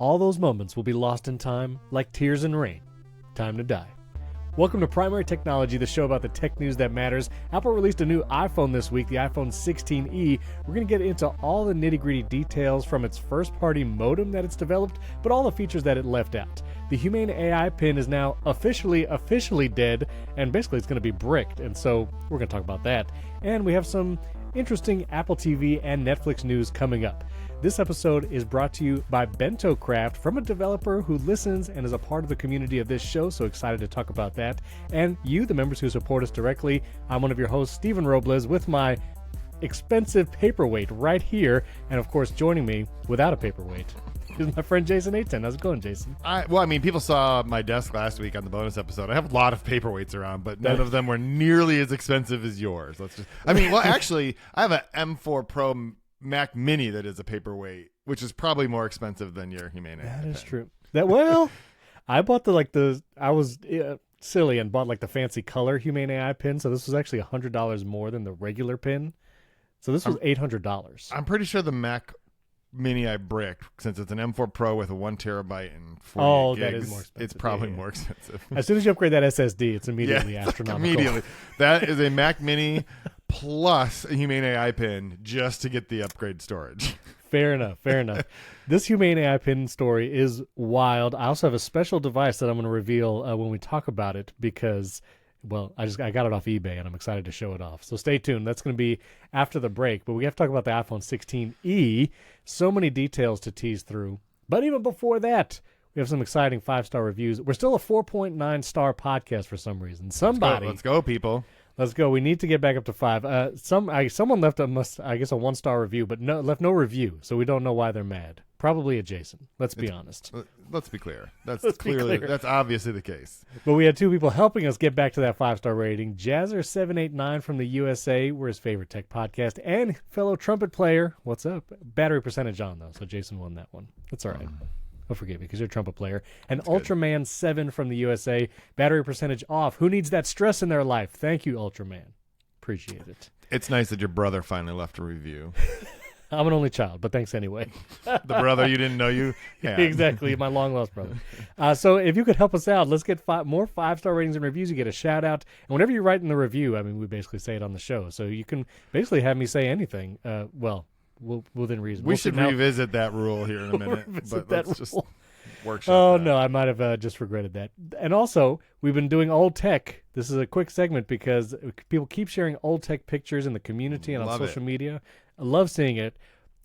All those moments will be lost in time, like tears in rain. Time to die. Welcome to Primary Technology, the show about the tech news that matters. Apple released a new iPhone this week, the iPhone 16e. We're going to get into all the nitty-gritty details from its first-party modem that it's developed, but all the features that it left out. The Humane AI Pin is now officially dead, and basically it's going to be bricked, and so we're going to talk about that. And we have some interesting Apple TV and Netflix news coming up. This episode is brought to you by Bento Craft, from a developer who listens and is a part of the community of this show, so excited to talk about that. And you, the members who support us directly. I'm one of your hosts, Stephen Robles, with my expensive paperweight right here. And of course, joining me without a paperweight is my friend Jason A10. How's it going, Jason? People saw my desk last week on the bonus episode. I have a lot of paperweights around, but none of them were nearly as expensive as yours. Actually, I have an M4 Pro Mac Mini that is a paperweight, which is probably more expensive than your Humane Ai Pin. That is true. I bought I was silly and bought the fancy color Humane Ai Pin, so this was actually $100 more than the regular pin. So this was $800. I'm pretty sure the Mac Mini I bricked, since it's an M4 Pro with a 1 terabyte and 48 gigs, that is more expensive. it's probably more expensive. As soon as you upgrade that SSD, it's immediately astronomical. Immediately. That is a Mac Mini plus a Humane Ai Pin just to get the upgrade storage. Fair enough. This Humane Ai Pin story is wild. I also have a special device that I'm going to reveal when we talk about it because, I got it off eBay and I'm excited to show it off. So stay tuned. That's going to be after the break. But we have to talk about the iPhone 16e. So many details to tease through. But even before that, we have some exciting 5-star reviews. We're still a 4.9 star podcast for some reason. Let's go, people. Let's go. We need to get back up to 5. Someone left a 1-star review, but left no review, so we don't know why they're mad. Probably a Jason. Let's be honest. Let's be clear. That's obviously the case. But we had 2 people helping us get back to that 5-star rating. Jazzer789 from the USA, we're his favorite tech podcast, and fellow trumpet player. What's up? Battery percentage on though, so Jason won that one. That's all right. I'll forgive you because you're a trumpet player. And Ultraman 7 from the USA, battery percentage off. Who needs that stress in their life? Thank you, Ultraman. Appreciate it. It's nice that your brother finally left a review. I'm an only child, but thanks anyway. The brother you didn't know you had. Exactly, my long-lost brother. So if you could help us out, let's get more 5-star ratings and reviews. You get a shout-out. And whenever you write in the review, we basically say it on the show. So you can basically have me say anything. Within reason. We should revisit that rule here in a minute. But let's just workshop that. No, I might have just regretted that. And also, we've been doing old tech. This is a quick segment because people keep sharing old tech pictures in the community and on social media. I love seeing it.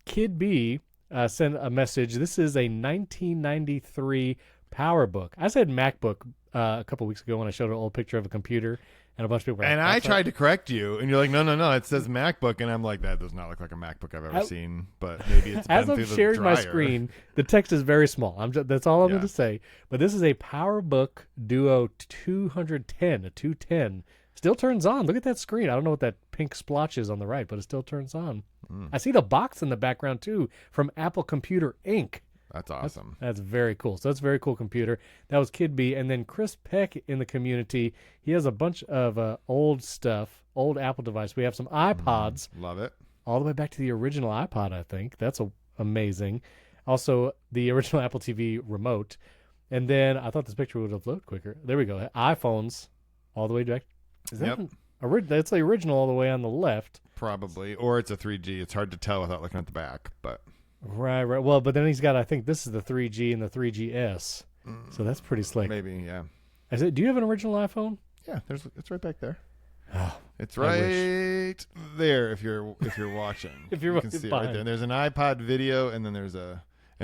Kid B sent a message. This is a 1993 PowerBook. I said MacBook a couple weeks ago when I showed an old picture of a computer. And a bunch of people were like, I tried to correct you, and you're like, no, it says MacBook. And I'm like, that does not look like a MacBook I've ever seen, but maybe it's been as through I'm the sharing dryer. my screen, the text is very small. That's all I'm going to say. But this is a PowerBook Duo 210, a 210. Still turns on. Look at that screen. I don't know what that pink splotch is on the right, but it still turns on. I see the box in the background, too, from Apple Computer Inc. That's awesome. That's very cool. So that's a very cool computer. That was Kid B. And then Chris Peck in the community, he has a bunch of old stuff, old Apple device. We have some iPods. Love it. All the way back to the original iPod, I think. That's amazing. Also, the original Apple TV remote. And then I thought this picture would have loaded quicker. There we go. iPhones all the way back. Is that that's the original all the way on the left. Probably. Or it's a 3G. It's hard to tell without looking at the back, but... Right. Well, but then he's got, I think this is the 3G and the 3GS. So that's pretty slick. Maybe, yeah. I said, do you have an original iPhone? Yeah, it's right back there. Oh, it's right there if you're watching. If you can see it right there. And there's an iPod video, and then there's and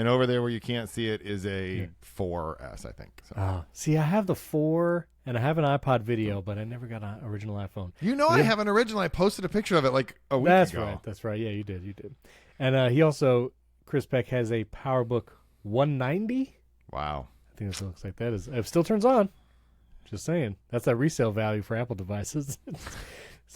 over there where you can't see it is a 4S, I think. So. See, I have the 4, and I have an iPod video, but I never got an original iPhone. I have an original. I posted a picture of it like a week ago. That's right. Yeah, you did. And he also... Chris Peck has a PowerBook 190. Wow. I think this looks like that. It still turns on. Just saying. That's that resale value for Apple devices. It's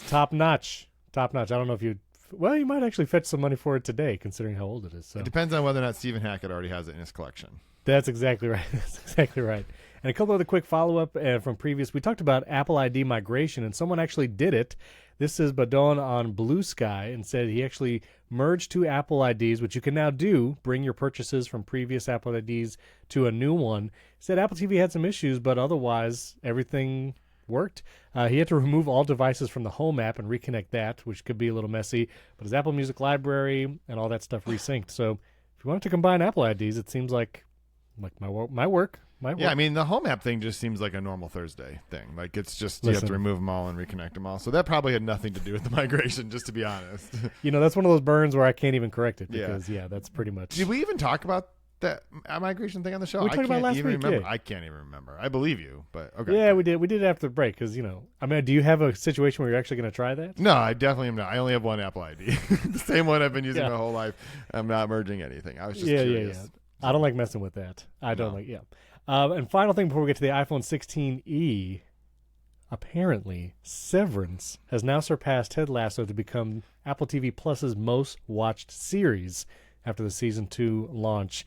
top notch. I don't know if you well, you might actually fetch some money for it today, considering how old it is. So It depends on whether or not Stephen Hackett already has it in his collection. that's exactly right. That's exactly right. And a couple other quick follow-up from previous. We talked about Apple ID migration, and someone actually did it. This is Badon on Blue Sky, and said he actually merged two Apple IDs, which you can now do, bring your purchases from previous Apple IDs to a new one. Said Apple TV had some issues, but otherwise everything worked. He had to remove all devices from the Home app and reconnect that, which could be a little messy, but his Apple Music library and all that stuff resynced. So if you wanted to combine Apple IDs, it seems like my work. Yeah, I mean, the Home app thing just seems like a normal Thursday thing. Like, it's just, you have to remove them all and reconnect them all. So that probably had nothing to do with the migration, just to be honest. That's one of those burns where I can't even correct it because, that's pretty much. Did we even talk about that migration thing on the show? We talked about last week. Remember. Yeah. I can't even remember. I believe you, but okay. Yeah, we did. We did it after the break because, I mean, do you have a situation where you're actually going to try that? No, I definitely am not. I only have one Apple ID. The same one I've been using my whole life. I'm not merging anything. I was just curious. Yeah. I don't like messing with that. I don't like, and final thing before we get to the iPhone 16e, apparently Severance has now surpassed Ted Lasso to become Apple TV Plus's most watched series after the season 2 launch.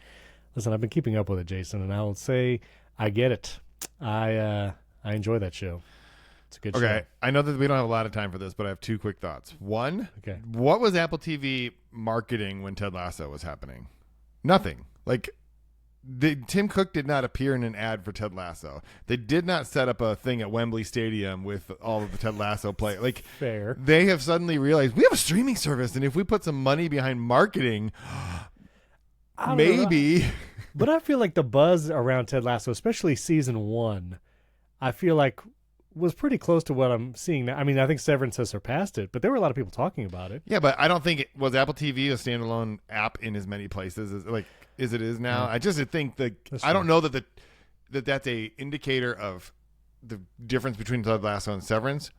Listen, I've been keeping up with it, Jason, and I will say I get it. I enjoy that show. It's a good show. Okay, I know that we don't have a lot of time for this, but I have two quick thoughts. One, what was Apple TV marketing when Ted Lasso was happening? Nothing. Like, Tim Cook did not appear in an ad for Ted Lasso. They did not set up a thing at Wembley Stadium with all of the Ted Lasso play. Like, fair. They have suddenly realized we have a streaming service, and if we put some money behind marketing, maybe. But I feel like the buzz around Ted Lasso, especially season 1, I feel like was pretty close to what I'm seeing now. I mean, I think Severance has surpassed it, but there were a lot of people talking about it. Yeah, but I don't think was Apple TV a standalone app in as many places as it is now. I just think that I don't know that's a indicator of the difference between Ted Lasso and Severance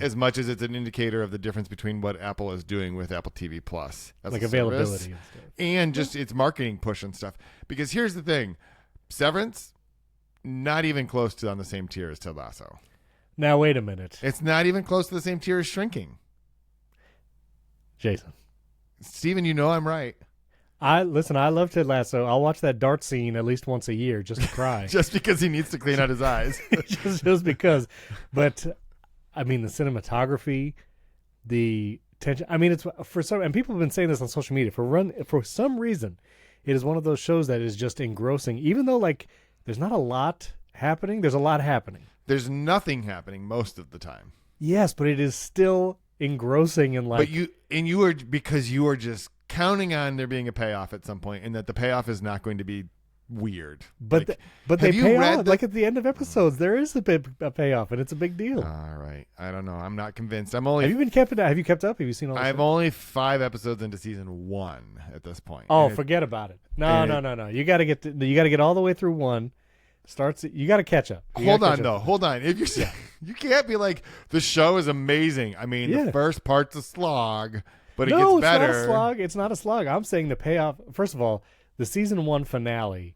as much as it's an indicator of the difference between what Apple is doing with Apple TV Plus, as like a availability service, and stuff, and just its marketing push and stuff. Because here's the thing, Severance, not even close to on the same tier as Ted Lasso. Now wait a minute, it's not even close to the same tier as Shrinking. Jason, Steven, I'm right. I love Ted Lasso. I'll watch that dart scene at least once a year just to cry. Just because he needs to clean out his eyes. just because. But I mean, the cinematography, the tension. I mean, it's for some, and people have been saying this on social media. For some reason, it is one of those shows that is just engrossing. Even though there's not a lot happening, there's a lot happening. There's nothing happening most of the time. Yes, but it is still engrossing and But you are just counting on there being a payoff at some point, and that the payoff is not going to be weird. But they pay off. Like at the end of episodes, there is a payoff, and it's a big deal. All right, I don't know. I'm not convinced. Have you kept up? Have you seen all? I'm only 5 episodes into season 1 at this point. Oh, forget about it. No. You got to get all the way through 1. You got to catch up. Hold on. If you can't be like, the show is amazing. I mean, the first part's a slog, but it gets better. It's not a slog. It's not a slog. I'm saying the payoff. First of all, the season 1 finale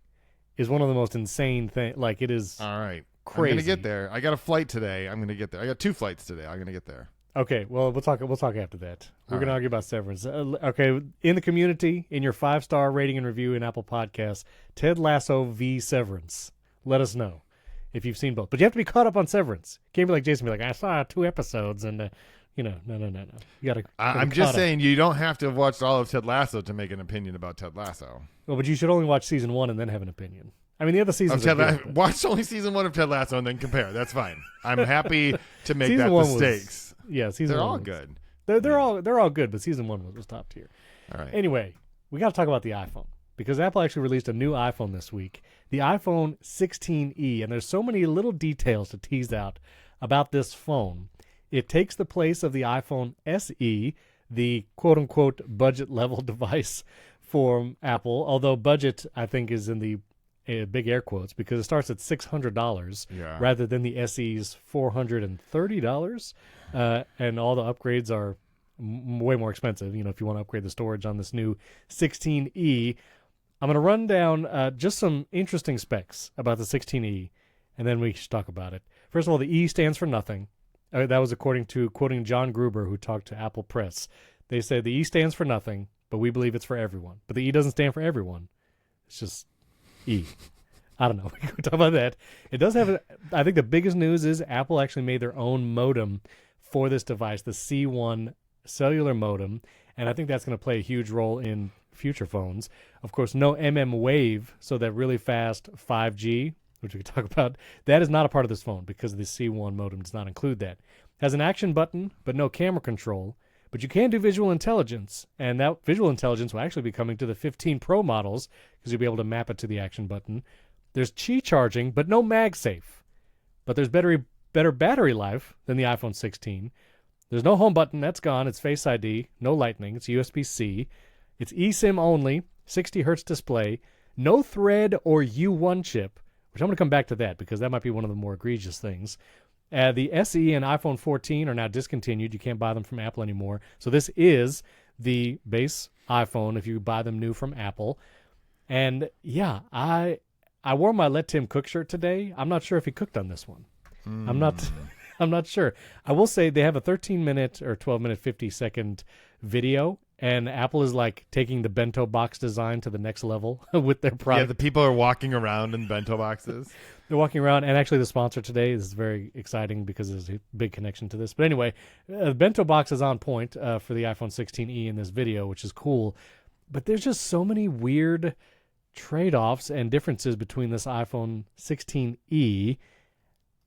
is one of the most insane things. Like, it is. All right, crazy. I'm gonna get there. I got a flight today. I'm gonna get there. I got 2 flights today. I'm gonna get there. Okay, well, we'll talk after that. We're going to argue about Severance. Okay, in the community, in your 5-star rating and review in Apple Podcasts, Ted Lasso v. Severance. Let us know if you've seen both. But you have to be caught up on Severance. You can't be like Jason, be like, I saw 2 episodes, and, no. You got to. I'm just saying, you don't have to have watched all of Ted Lasso to make an opinion about Ted Lasso. Well, but you should only watch season 1 and then have an opinion. I mean, the other seasons are good, watch only season 1 of Ted Lasso and then compare. That's fine. I'm happy to make that mistakes. Season 1 all good. They're all good, but season 1 was top tier. All right. Anyway, we got to talk about the iPhone, because Apple actually released a new iPhone this week, the iPhone 16e, and there's so many little details to tease out about this phone. It takes the place of the iPhone SE, the quote-unquote budget-level device for Apple, although budget, I think, is in the big air quotes, because it starts at $600 rather than the SE's $430, and all the upgrades are way more expensive, if you want to upgrade the storage on this new 16e. I'm going to run down just some interesting specs about the 16e, and then we should talk about it. First of all, the E stands for nothing. That was quoting John Gruber, who talked to Apple Press. They say the E stands for nothing, but we believe it's for everyone. But the E doesn't stand for everyone. It's just E. I don't know. We can talk about that. It does have, I think the biggest news is Apple actually made their own modem for this device, the C1 cellular modem. And I think that's going to play a huge role in future phones. Of course, no Wave, so that really fast 5G, which we could talk about, that is not a part of this phone because the C1 modem does not include that. Has an action button, but no camera control. But you can do visual intelligence, and that visual intelligence will actually be coming to the 15 Pro models because you'll be able to map it to the action button. There's Qi charging, but no MagSafe. But there's better battery life than the iPhone 16. There's no home button. That's gone. It's Face ID. No Lightning. It's USB-C. It's eSIM only. 60 hertz display. No Thread or U1 chip, which I'm going to come back to that because that might be one of the more egregious things. The SE and iPhone 14 are now discontinued. You can't buy them from Apple anymore. So this is the base iPhone if you buy them new from Apple. And yeah, I wore my Let Tim Cook shirt today. I'm not sure if he cooked on this one. I'm not sure. I will say they have a 13-minute or 12-minute, 50-second video, and Apple is like taking the bento box design to the next level with their product. Yeah, the people are walking around in bento boxes. They're walking around, and actually the sponsor today is very exciting because there's a big connection to this. But anyway, the bento box is on point for the iPhone 16e in this video, which is cool. But there's just so many weird trade-offs and differences between this iPhone 16e.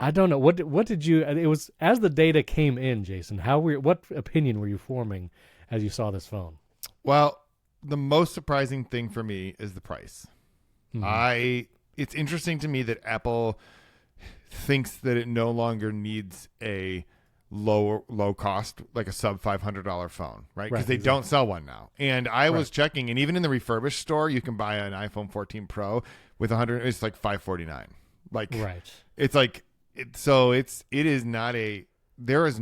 I don't know. What did you? It was as the data came in, Jason. What opinion were you forming as you saw this phone? Well, the most surprising thing for me is the price. Mm-hmm. It's interesting to me that Apple thinks that it no longer needs a low cost, like a sub $500 phone, right? Because they don't sell one now. And I was checking, and even in the refurbished store, you can buy an iPhone 14 Pro with 100. It's like $549. Like, it's like. It is not a. There's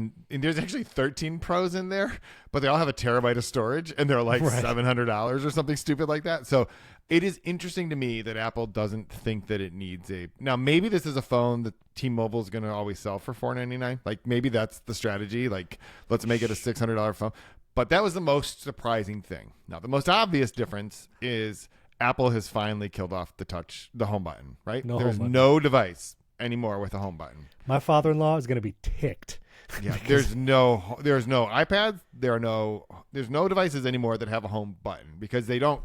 actually 13 Pros in there, but they all have a terabyte of storage, and they're like $700 or something stupid like that. So it is interesting to me that Apple doesn't think that it needs a. Now maybe this is a phone that T-Mobile is going to always sell for $499. Like maybe that's the strategy. Like let's make it a $600 phone. But that was the most surprising thing. Now the most obvious difference is Apple has finally killed off the home button. Right? There's no device anymore with a home button. My father-in-law is going to be ticked. Yeah, there's no iPads. There's no devices anymore that have a home button because they don't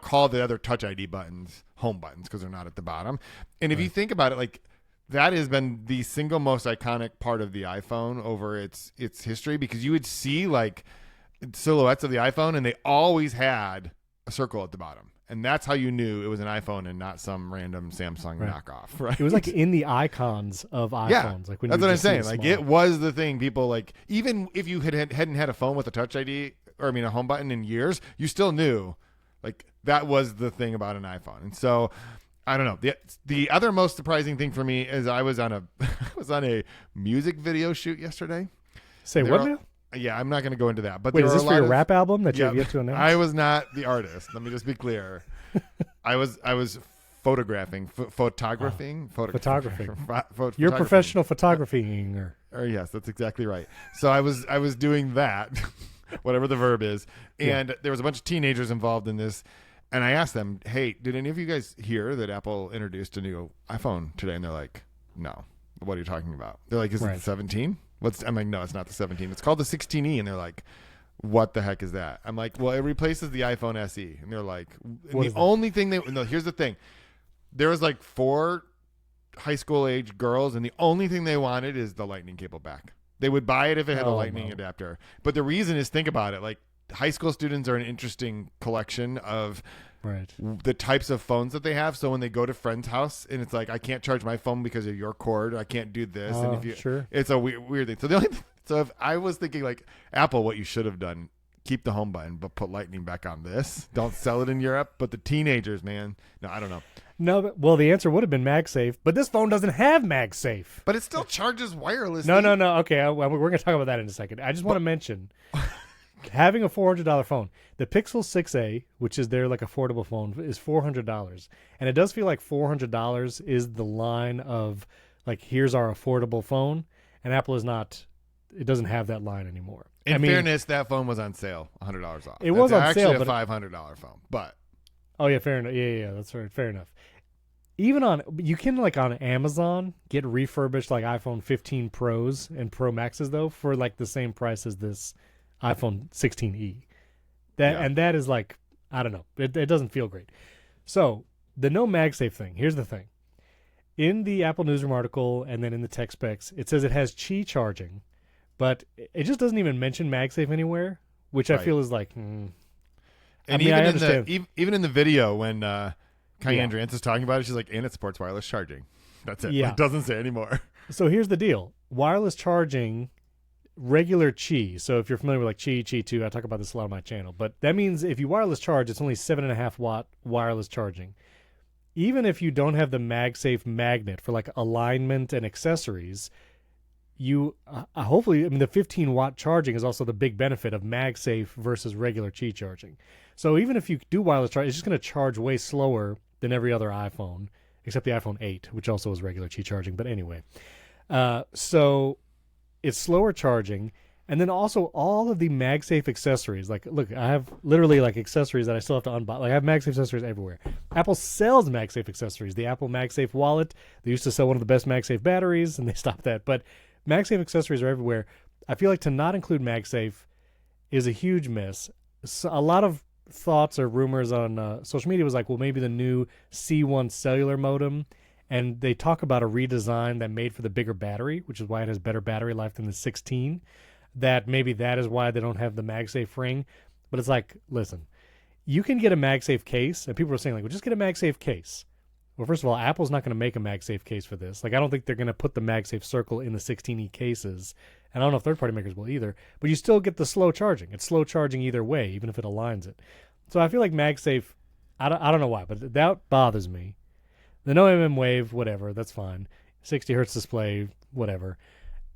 call the other Touch ID buttons home buttons because they're not at the bottom. And if you think about it, like that has been the single most iconic part of the iPhone over its history because you would see like silhouettes of the iPhone and they always had a circle at the bottom. And that's how you knew it was an iPhone and not some random Samsung knockoff, right? It was like in the icons of iPhones. Yeah, like when that's what I'm saying. Like it was the thing. People like, even if you hadn't had a phone with a Touch ID, a home button in years, you still knew like that was the thing about an iPhone. And so I don't know. The other most surprising thing for me is I was on a music video shoot yesterday. Say what now? Yeah, I'm not going to go into that. But wait, is this for your rap album that you have yet to announce? I was not the artist. Let me just be clear. I was photographing. You're professional photographing, or yes, that's exactly right. So I was doing that, whatever the verb is, and there was a bunch of teenagers involved in this, and I asked them, "Hey, did any of you guys hear that Apple introduced a new iPhone today?" And they're like, "No. What are you talking about?" They're like, "Is it the 17?" I'm like, no, it's not the 17. It's called the 16e. And they're like, what the heck is that? I'm like, well, it replaces the iPhone SE. And they're like, the only thing here's the thing. There was like 4 high school age girls, and the only thing they wanted is the lightning cable back. They would buy it if it had a lightning adapter. But the reason is, think about it. Like high school students are an interesting collection of the types of phones that they have. So when they go to friend's house and it's like, I can't charge my phone because of your cord, I can't do this. And it's a weird thing. So if I was thinking like Apple, what you should have done, keep the home button, but put lightning back on this. Don't sell it in Europe. But the teenagers, man, no, I don't know. No, well, the answer would have been MagSafe, but this phone doesn't have MagSafe. But it still charges wirelessly. No. Okay, we're going to talk about that in a second. I just want to mention having a $400 phone. The Pixel 6a, which is their like affordable phone, is $400, and it does feel like $400 is the line of like, here's our affordable phone. And Apple is not it doesn't have that line anymore. In fairness, that phone was on sale, $100 off. It was on sale, actually but a $500 phone, but oh yeah, fair enough. Yeah, that's right. Fair enough. Even on you can like on Amazon get refurbished like iPhone 15 Pros and Pro Maxes though for like the same price as this iPhone 16e. And that is like I don't know. It doesn't feel great. So the no MagSafe thing. Here's the thing. In the Apple Newsroom article and then in the tech specs, it says it has Qi charging, but it just doesn't even mention MagSafe anywhere, which I feel is like. And even in the video when Kyan Drance is talking about it, she's like, and it supports wireless charging. That's it. Yeah. It doesn't say anymore. So here's the deal: wireless charging, regular Qi. So if you're familiar with like Qi 2, I talk about this a lot on my channel. But that means if you wireless charge, it's only 7.5 watt wireless charging. Even if you don't have the MagSafe magnet for like alignment and accessories, you hopefully, the 15 watt charging is also the big benefit of MagSafe versus regular Qi charging. So even if you do wireless charge, it's just going to charge way slower than every other iPhone, except the iPhone 8, which also is regular Qi charging. But anyway, so it's slower charging. And then also all of the MagSafe accessories. Like, look, I have literally like accessories that I still have to unbox. Like, I have MagSafe accessories everywhere. Apple sells MagSafe accessories. The Apple MagSafe wallet. They used to sell one of the best MagSafe batteries, and they stopped that. But MagSafe accessories are everywhere. I feel like to not include MagSafe is a huge miss. So a lot of thoughts or rumors on social media was like, well, maybe the new C1 cellular modem. And they talk about a redesign that made for the bigger battery, which is why it has better battery life than the 16. That maybe that is why they don't have the MagSafe ring. But it's like, listen, you can get a MagSafe case, and people are saying, like, well, just get a MagSafe case. Well, first of all, Apple's not going to make a MagSafe case for this. Like, I don't think they're going to put the MagSafe circle in the 16E cases. And I don't know if third-party makers will either. But you still get the slow charging. It's slow charging either way, even if it aligns it. So I feel like MagSafe, I don't know why, but that bothers me. The no MM wave, whatever, that's fine. 60 hertz display, whatever.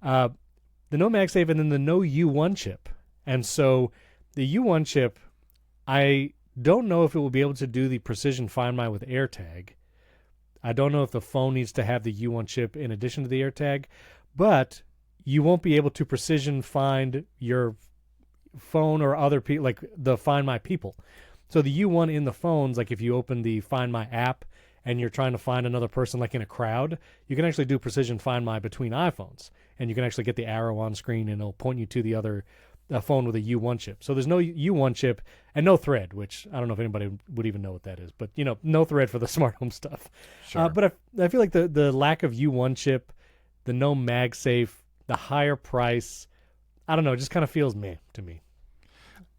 The no MagSafe and then the no U1 chip. And so the U1 chip, I don't know if it will be able to do the precision Find My with AirTag. I don't know if the phone needs to have the U1 chip in addition to the AirTag, but you won't be able to precision find your phone or other people, like the Find My people. So the U1 in the phones, like if you open the Find My app and you're trying to find another person like in a crowd, you can actually do precision Find My between iPhones. And you can actually get the arrow on screen and it'll point you to the other phone with a U1 chip. So there's no U1 chip and no thread, which I don't know if anybody would even know what that is. But, no thread for the smart home stuff. Sure. But I feel like the lack of U1 chip, the no MagSafe, the higher price, I don't know, it just kind of feels meh to me.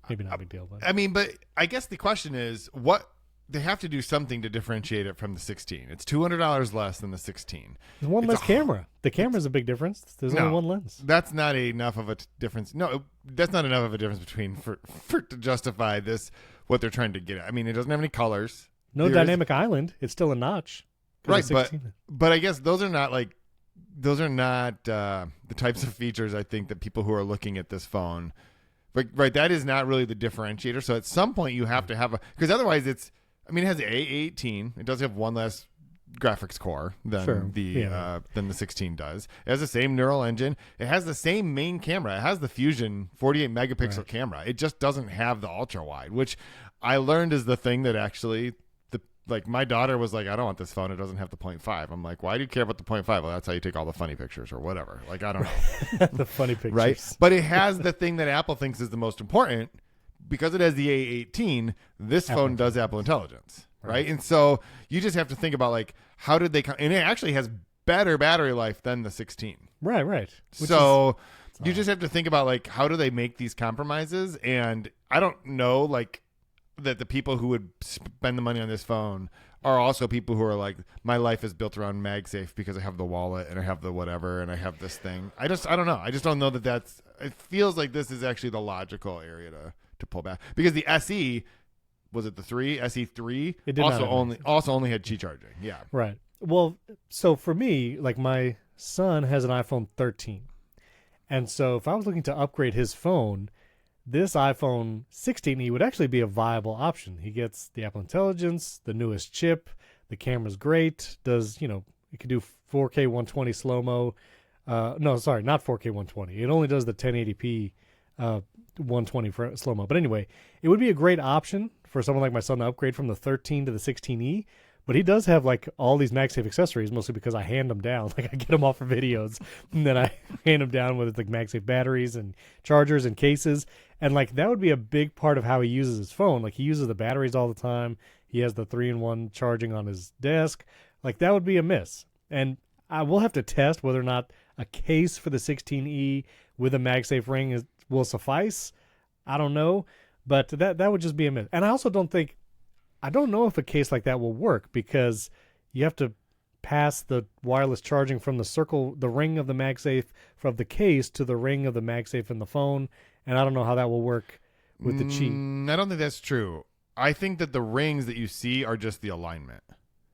Maybe not a big deal. But but I guess the question is, what they have to do something to differentiate it from the 16. It's $200 less than the 16. There's one less camera. The camera's a big difference. There's only one lens. That's not enough of a difference. No, that's not enough of a difference between for to justify this what they're trying to get at. It doesn't have any colors. No dynamic island. It's still a notch. Right, but I guess those are not the types of features I think that people who are looking at this phone, right, that is not really the differentiator. So at some point you have to have because otherwise it has the A18. It does have one less graphics core than the 16 does. It has the same neural engine. It has the same main camera. It has the Fusion 48 megapixel camera. It just doesn't have the ultra wide, which I learned is the thing that actually my daughter was like, I don't want this phone. It doesn't have the 0.5. I'm like, why do you care about the 0.5? Well, that's how you take all the funny pictures or whatever. I don't know. The funny pictures. Right? But it has the thing that Apple thinks is the most important. Because it has the A18, this phone does Apple Intelligence, right? And so you just have to think about how did they and it actually has better battery life than the 16. Right. So you just have to think about how do they make these compromises? And I don't know that the people who would spend the money on this phone are also people who are like, my life is built around MagSafe because I have the wallet and I have the whatever and I have this thing. I don't know. I just don't know that's. It feels like this is actually the logical area to pull back because the SE was it the 3 SE3 it did also only had Qi charging. Yeah, right. Well, so for me, my son has an iPhone 13, and so if I was looking to upgrade his phone, this iPhone 16e would actually be a viable option. He gets the Apple Intelligence, the newest chip, the camera's great, does it could do 4K 120 slow mo. No, sorry, not 4K 120. It only does the 1080p 120 for slow-mo. But anyway, it would be a great option for someone like my son to upgrade from the 13 to the 16E. But he does have like all these MagSafe accessories, mostly because I hand them down. Like I get them off for videos, and then I hand them down with like MagSafe batteries and chargers and cases. And like that would be a big part of how he uses his phone. Like he uses the batteries all the time. He has the 3-in-1 charging on his desk. Like that would be a miss. And I will have to test whether or not a case for the 16E with a MagSafe ring will suffice. I don't know, but that would just be a miss. And I also I don't know if a case like that will work because you have to pass the wireless charging from the ring of the MagSafe from the case to the ring of the MagSafe in the phone, and I don't know how that will work with the cheap. I don't think that's true. I think that the rings that you see are just the alignment,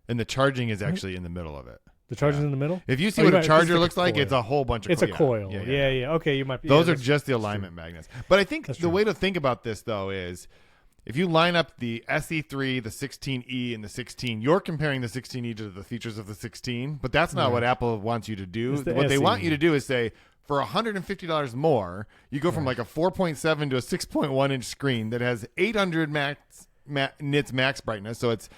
and the charging is actually in the middle of it. The charger's in the middle? If you see what a charger looks like, it's a whole bunch of It's a coil. Yeah. Okay, you might be. Those are just the alignment magnets. But I think the way to think about this, though, is if you line up the SE3, the 16E, and the 16, you're comparing the 16E to the features of the 16, but that's not what Apple wants you to do. What they want you to do is say, for $150 more, you go from like a 4.7 to a 6.1 inch screen that has 800 nits max brightness, so it's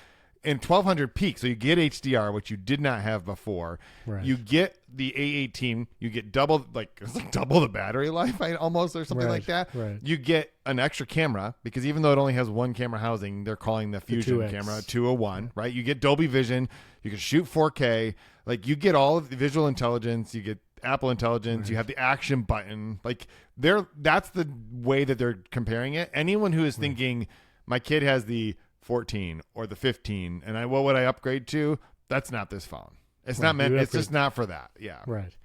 in 1200 peak, so you get HDR, which you did not have before. Right. You get the A18, you get double the battery life, almost, or something like that. Right. You get an extra camera because even though it only has one camera housing, they're calling the Fusion camera 201. Right. You get Dolby Vision. You can shoot 4K. Like you get all of the visual intelligence. You get Apple Intelligence. Right. You have the action button. Like that's the way that they're comparing it. Anyone who is thinking my kid has the 14 or the 15 and what would I upgrade to? That's not this phone. It's not meant. It's just not for that. Yeah. Right.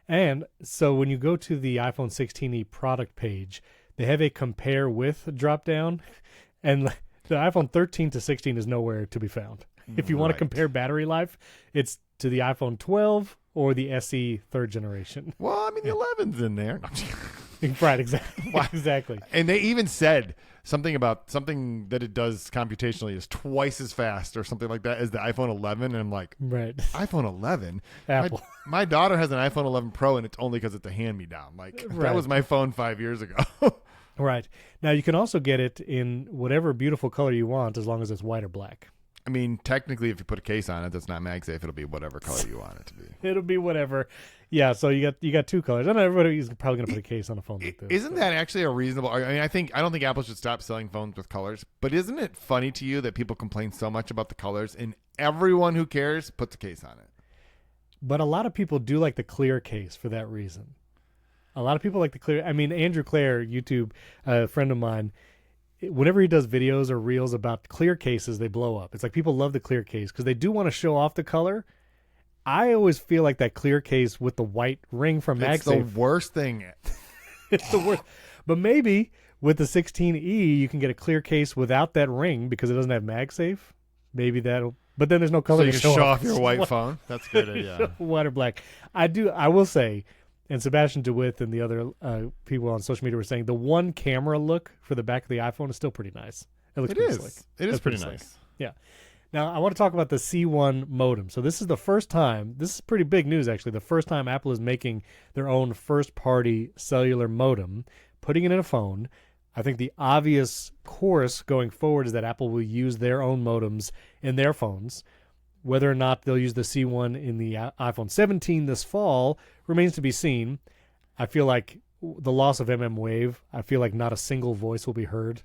And so when you go to the iPhone 16e product page, they have a compare with drop down, and the iPhone 13 to 16 is nowhere to be found. If you want to compare battery life, it's to the iPhone 12 or the SE third generation. Well, I mean, the 11's in there. Right, exactly. Exactly. And they even said something that it does computationally is twice as fast or something like that as the iPhone 11. And I'm like, right. iPhone 11? Apple. My daughter has an iPhone 11 Pro, and it's only because it's a hand-me-down. Like, that was my phone 5 years ago. Right. Now, you can also get it in whatever beautiful color you want as long as it's white or black. I mean, technically, if you put a case on it that's not MagSafe, it'll be whatever color you want it to be. It'll be whatever. Yeah, so you got two colors. I know everybody's probably going to put a case on a phone like this. Isn't that actually a reasonable... I mean, I don't think Apple should stop selling phones with colors, but isn't it funny to you that people complain so much about the colors and everyone who cares puts a case on it? But a lot of people do like the clear case for that reason. A lot of people like the clear... I mean, Andrew Clare, YouTube, a friend of mine, whenever he does videos or reels about clear cases, they blow up. It's like people love the clear case because they do want to show off the color. I always feel like that clear case with the white ring from MagSafe. It's the worst thing. It's the worst. But maybe with the 16E, you can get a clear case without that ring because it doesn't have MagSafe. Maybe that'll... But then there's no color so you to can show off off your white phone. That's good. Yeah. White or black. I will say, and Sebastian DeWitt and the other people on social media were saying the one camera look for the back of the iPhone is still pretty nice. It looks pretty slick. It is pretty nice. Yeah. Now, I want to talk about the C1 modem. So this is the first time, this is pretty big news actually, the first time Apple is making their own first-party cellular modem, putting it in a phone. I think the obvious course going forward is that Apple will use their own modems in their phones. Whether or not they'll use the C1 in the iPhone 17 this fall remains to be seen. I feel like the loss of Wave, I feel like not a single voice will be heard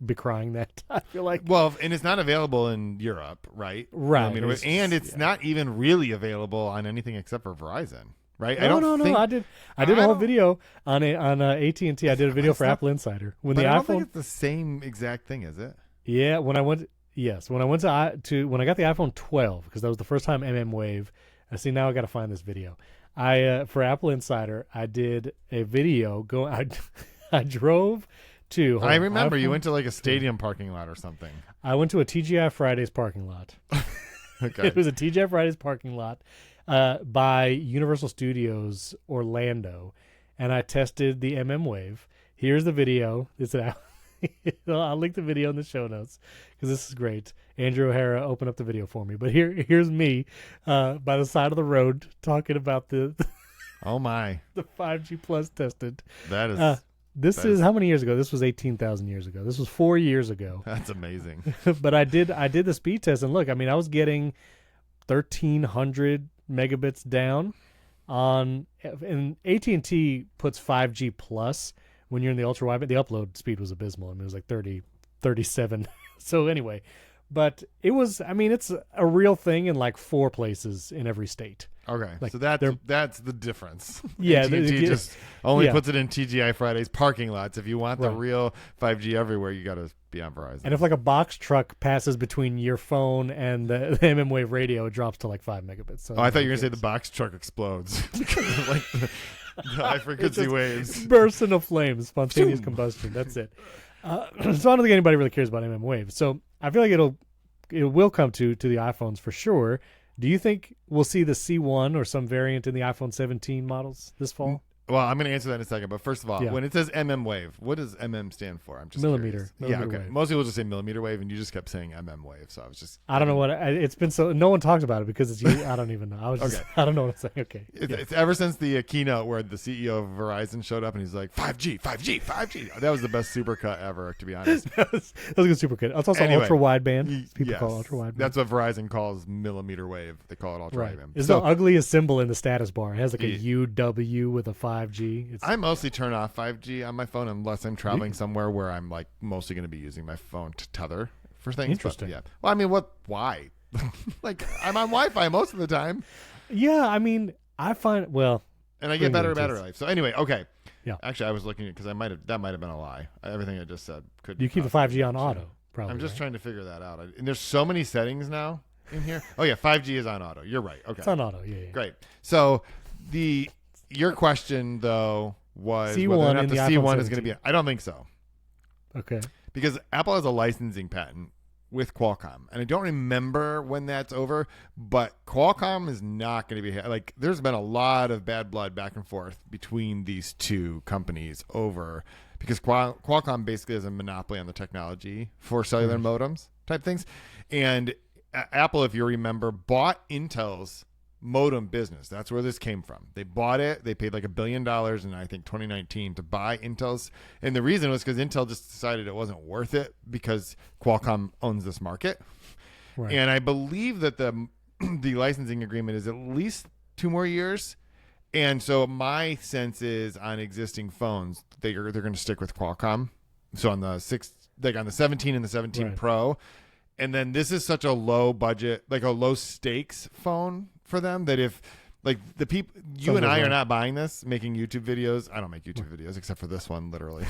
decrying that. I feel like... Well, and it's not available in Europe, right? Right. I mean, it's not even really available on anything except for Verizon, right? No. I did a whole video on AT&T. I did a video for Apple Insider. I don't think it's the same exact thing, is it? Yeah, when I got the iPhone 12, because that was the first time Wave. See, now I got to find this video. For Apple Insider, I did a video. I drove to. I remember you went to like a stadium parking lot or something. I went to a TGI Fridays parking lot. Okay, it was a TGI Fridays parking lot by Universal Studios Orlando, and I tested the Wave. Here's the video. I'll link the video in the show notes because this is great. Andrew O'Hara opened up the video for me. But here's me by the side of the road talking about the Oh my. The 5G Plus tested. That is This is how many years ago? This was 18,000 years ago. This was 4 years ago. that's amazing. But I did the speed test, and look, I mean, I was getting 1,300 megabits down on, and AT&T puts 5G plus when you're in the ultra wideband. The upload speed was abysmal. I mean, it was like 30, 37. So anyway, but it was, I mean, it's a real thing in like 4 places in every state. Okay, Like, so that's the difference. Yeah, AT&T just only yeah. puts it in TGI Fridays parking lots. If you want the Right. real 5G everywhere, you got to be on Verizon. And if like a box truck passes between your phone and the MM wave radio, it drops to like 5 megabits. So I thought you were going to say the box truck explodes because of like the high frequency waves. bursts into flames, spontaneous combustion. That's it. So I don't think anybody really cares about MM wave. So I feel like it will come to the iPhones for sure. Do you think we'll see the C1 or some variant in the iPhone 17 models this fall? Well, I'm going to answer that in a second. But first of all, Yeah. when it says MM wave, what does MM stand for? I'm just Millimeter. curious. Yeah, Millimeter okay. wave. Most people just say millimeter wave, and you just kept saying MM wave. So I was just. I don't know what it's been. So no one talks about it because it's I don't even know. I was just, Okay. I don't know what I'm saying. Okay. It's ever since the keynote where the CEO of Verizon showed up and he's like 5G, 5G, 5G. That was the best supercut ever, to be honest. that was a good super good. It's also Anyway, ultra wideband. People Yes. call it ultra wideband. That's what Verizon calls millimeter wave. They call it ultra right. wideband. It's So the ugliest symbol in the status bar. It has like a Yeah. UW with a 5G. It's I mostly turn off 5G on my phone unless I'm traveling somewhere where I'm like mostly going to be using my phone to tether for things. But, Interesting. yeah. Well, I mean, why? Like, I'm on Wi-Fi most of the time, yeah. I mean, I find and I get better Brilliant. battery life. So anyway, okay. Yeah. Actually, I was looking at because that might have been a lie. Everything I just said could. you keep the 5G on auto. Probably. I'm just right? trying to figure that out. And there's so many settings now in here. Oh yeah, 5G is on auto. You're right. Okay. It's on auto. Yeah. Great. So your question though was C1 whether or not in the the C1 iPhone is going to be. 17. I don't think so Okay. because Apple has a licensing patent with Qualcomm, and I don't remember when that's over. But Qualcomm is not going to be like. There's been a lot of bad blood back and forth between these two companies over because Qualcomm basically has a monopoly on the technology for cellular modems type things, and Apple, if you remember, bought Intel's modem business. That's where this came from. They bought it. They paid like $1 billion in I think 2019 to buy Intel's, and the reason was because Intel just decided it wasn't worth it because Qualcomm owns this market. Right. And I believe that the licensing agreement is at least 2 more years. And so my sense is on existing phones, they're going to stick with Qualcomm. So on the 17 and the 17 Right. Pro, and then this is such a low budget, like a low stakes phone for them that if like the people, you and I are not buying this, making YouTube videos. I don't make YouTube videos except for this one, literally.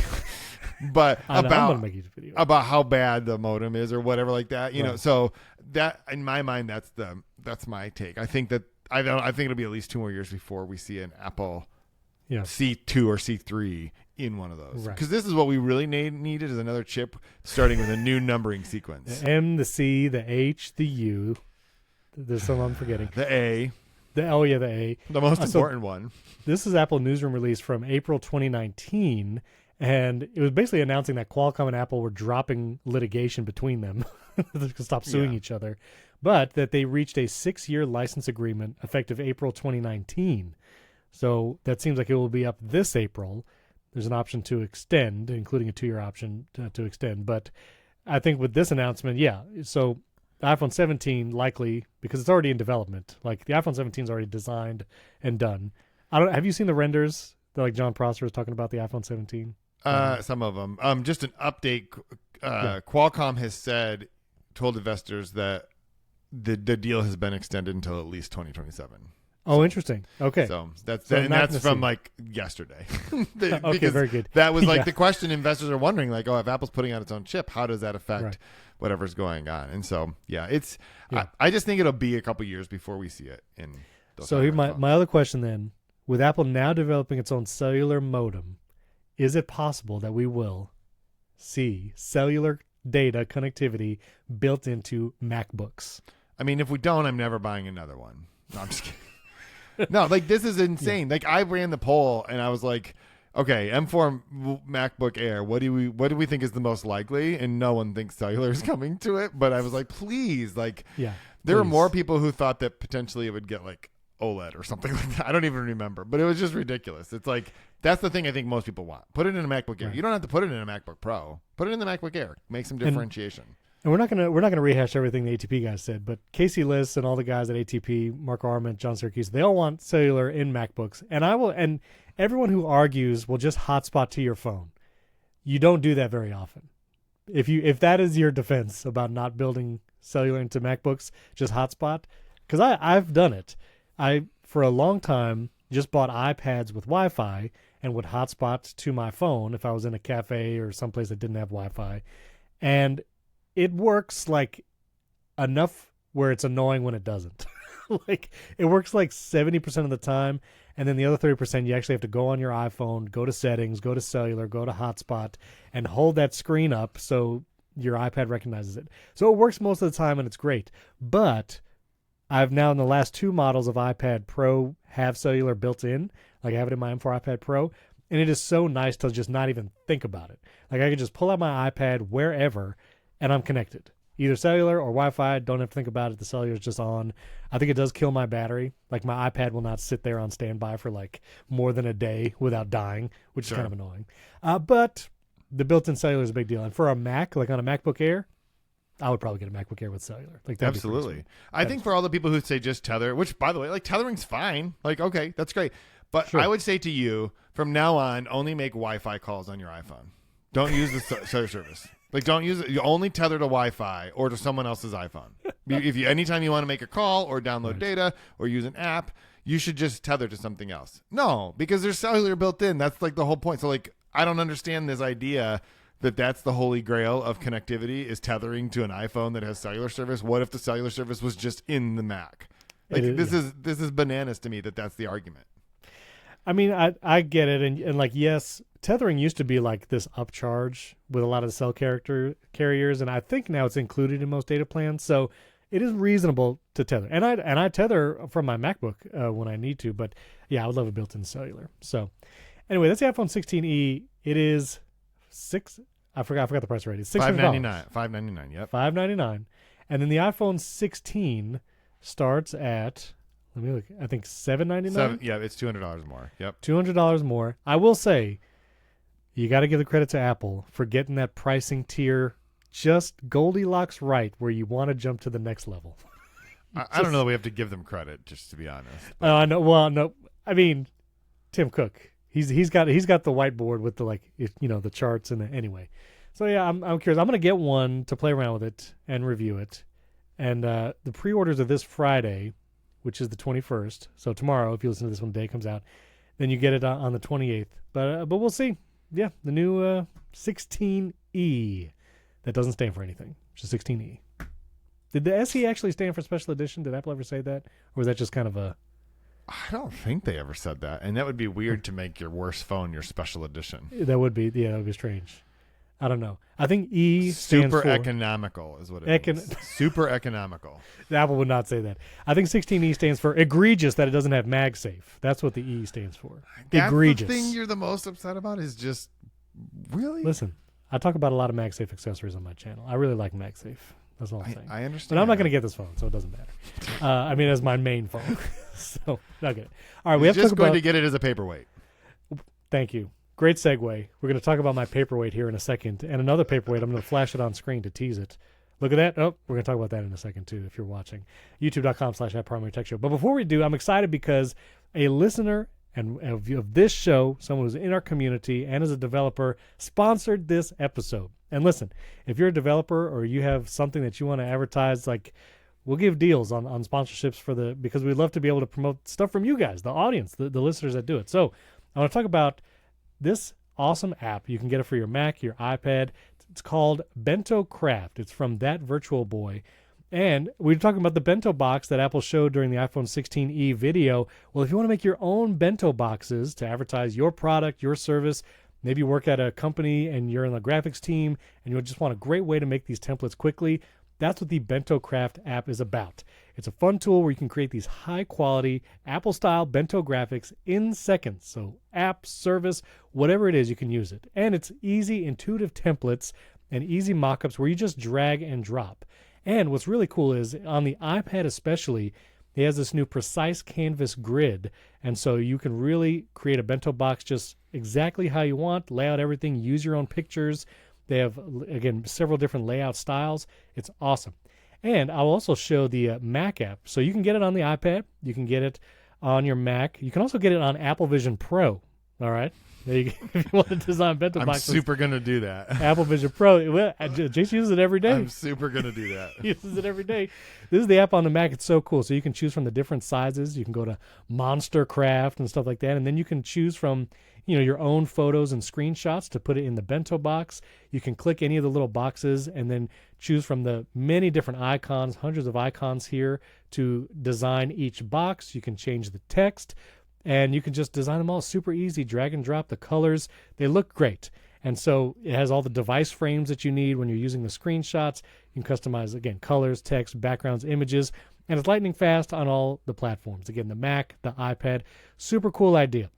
But I'm gonna make YouTube video. about how bad the modem is or whatever like that, you know. Right. So that in my mind, that's my take. I think it'll be at least 2 more years before we see an Apple Yeah. C2 or C3 in one of those. Right. Because this is what we really needed is another chip starting with a new numbering sequence. The M, the C, the H, the U. There's some I'm forgetting. The A, The A. the most So important one. This is Apple Newsroom release from April 2019, and it was basically announcing that Qualcomm and Apple were dropping litigation between them to stop suing Yeah. each other, but that they reached a 6-year license agreement effective April 2019. So that seems like it will be up this April. There's an option to extend, including a 2-year option to extend. But I think with this announcement, yeah. So the iPhone 17 likely, because it's already in development, like the iPhone 17 is already designed and done. Have you seen the renders that like John Prosser was talking about the iPhone 17? Some of them. Just an update. Qualcomm has told investors that the deal has been extended until at least 2027. Oh, interesting. Okay. So that's So and not that's gonna from see. like yesterday. Okay, Because very good. That was like Yeah. the question investors are wondering, like, oh, if Apple's putting out its own chip, how does that affect Right. whatever's going on? And so, yeah, it's. Yeah. I just think it'll be a couple years before we see it in. Those So here higher phones. my other question then, with Apple now developing its own cellular modem, is it possible that we will see cellular data connectivity built into MacBooks? I mean, if we don't, I'm never buying another one. No, I'm just kidding. No, like this is insane. Like I ran the poll and I was like, okay, M4 MacBook Air. What do we think is the most likely? And no one thinks cellular is coming to it. But I was like, please, like, Yeah. there were please. more people who thought that potentially it would get like OLED or something like that. I don't even remember, but it was just ridiculous. It's like, that's the thing I think most people want. Put it in a MacBook Air. Right. You don't have to put it in a MacBook Pro. Put it in the MacBook Air. Make some differentiation. And we're not gonna rehash everything the ATP guys said, but Casey Liss and all the guys at ATP, Mark Arment, John Syracuse, they all want cellular in MacBooks. And everyone who argues will just hotspot to your phone. You don't do that very often. If that is your defense about not building cellular into MacBooks, just hotspot. Because I've done it. I, for a long time, just bought iPads with Wi-Fi and would hotspot to my phone if I was in a cafe or someplace that didn't have Wi-Fi. And it works like enough where it's annoying when it doesn't. Like, it works like 70% of the time. And then the other 30%, you actually have to go on your iPhone, go to settings, go to cellular, go to hotspot, and hold that screen up so your iPad recognizes it. So it works most of the time, and it's great. But I've now, in the last 2 models of iPad Pro, have cellular built in. Like, I have it in my M4 iPad Pro, and it is so nice to just not even think about it. Like, I can just pull out my iPad wherever, and I'm connected. Either cellular or Wi-Fi, don't have to think about it. The cellular is just on. I think it does kill my battery. Like, my iPad will not sit there on standby for, like, more than a day without dying, which is kind of annoying. But the built-in cellular is a big deal. And for a Mac, like on a MacBook Air, I would probably get a MacBook Air with cellular. Like, absolutely. I think for all the people who say just tether, which, by the way, like, tethering's fine. Like, okay, that's great. But I would say to you, from now on, only make Wi-Fi calls on your iPhone. Don't use the cellular service. Like, don't use it. You only tether to Wi-Fi or to someone else's iPhone. Anytime you want to make a call or download data or use an app, you should just tether to something else. No, because there's cellular built in. That's like the whole point. So, like, I don't understand this idea that that's the holy grail of connectivity, is tethering to an iPhone that has cellular service. What if the cellular service was just in the Mac? Like, this is bananas to me that that's the argument. I mean, I get it, and like, yes, tethering used to be like this upcharge with a lot of the cell carriers, and I think now it's included in most data plans, so it is reasonable to tether. And I tether from my MacBook when I need to, but yeah, I would love a built-in cellular. So anyway, that's the iPhone 16e. It is I forgot the price already. It's $600. $599. Yep. $599, and then the iPhone 16 starts at, let me look, I think $799. Yeah, it's $200 more. Yep. $200 more. I will say, you got to give the credit to Apple for getting that pricing tier just Goldilocks right, where you want to jump to the next level. I don't know that we have to give them credit, just to be honest. I know. Well, no. I mean, Tim Cook. He's got the whiteboard with the, like, the charts and anyway. So yeah, I'm curious. I'm gonna get one to play around with it and review it. And the pre-orders are this Friday, which is the 21st. So tomorrow, if you listen to this when the day comes out, then you get it on the 28th. But we'll see. Yeah, the new 16E. That doesn't stand for anything. It's just 16E. Did the SE actually stand for special edition? Did Apple ever say that? Or was that just kind of a... I don't think they ever said that. And that would be weird to make your worst phone your special edition. That would be, that would be strange. I don't know. I think E stands super for... economical is what it is. Super economical. Apple would not say that. I think 16E stands for egregious that it doesn't have MagSafe. That's what the E stands for. That's egregious. The thing you're the most upset about is just... Really? Listen, I talk about a lot of MagSafe accessories on my channel. I really like MagSafe. That's all I'm saying. I understand. But I'm not going to get this phone, so it doesn't matter. I mean, as my main phone. So, not good. All right, we have to talk about... just going to get it as a paperweight. Thank you. Great segue. We're going to talk about my paperweight here in a second. And another paperweight, I'm going to flash it on screen to tease it. Look at that. Oh, we're going to talk about that in a second, too, if you're watching. YouTube.com/@PrimaryTechShow. But before we do, I'm excited because a listener and of this show, someone who's in our community and is a developer, sponsored this episode. And listen, if you're a developer or you have something that you want to advertise, like, we'll give deals on sponsorships because we'd love to be able to promote stuff from you guys, the audience, the listeners that do it. So I want to talk about this awesome app. You can get it for your Mac, your iPad. It's called Bento Craft. It's from That Virtual Boy. And we were talking about the bento box that Apple showed during the iPhone 16e video. Well, if you want to make your own bento boxes to advertise your product, your service, maybe you work at a company and you're in the graphics team and you just want a great way to make these templates quickly, that's what the Bento Craft app is about. It's a fun tool where you can create these high-quality, Apple-style bento graphics in seconds. So app, service, whatever it is, you can use it. And it's easy, intuitive templates and easy mock-ups where you just drag and drop. And what's really cool is on the iPad especially, he has this new precise canvas grid. And so you can really create a bento box just exactly how you want, lay out everything, use your own pictures. They have, again, several different layout styles. It's awesome. And I'll also show the Mac app. So you can get it on the iPad. You can get it on your Mac. You can also get it on Apple Vision Pro. All right? There you go. If you want to design bento boxes. I'm super going to do that. Apple Vision Pro. Well, Jason uses it every day. I'm super going to do that. He uses it every day. This is the app on the Mac. It's so cool. So you can choose from the different sizes. You can go to Monster Craft and stuff like that. And then you can choose from, your own photos and screenshots to put it in the bento box. You can click any of the little boxes and then choose from the many different icons, hundreds of icons here to design each box. You can change the text, and you can just design them all super easy, drag and drop the colors. They look great. And so it has all the device frames that you need when you're using the screenshots. You can customize, again, colors, text, backgrounds, images, and it's lightning fast on all the platforms. Again, the Mac, the iPad, super cool idea.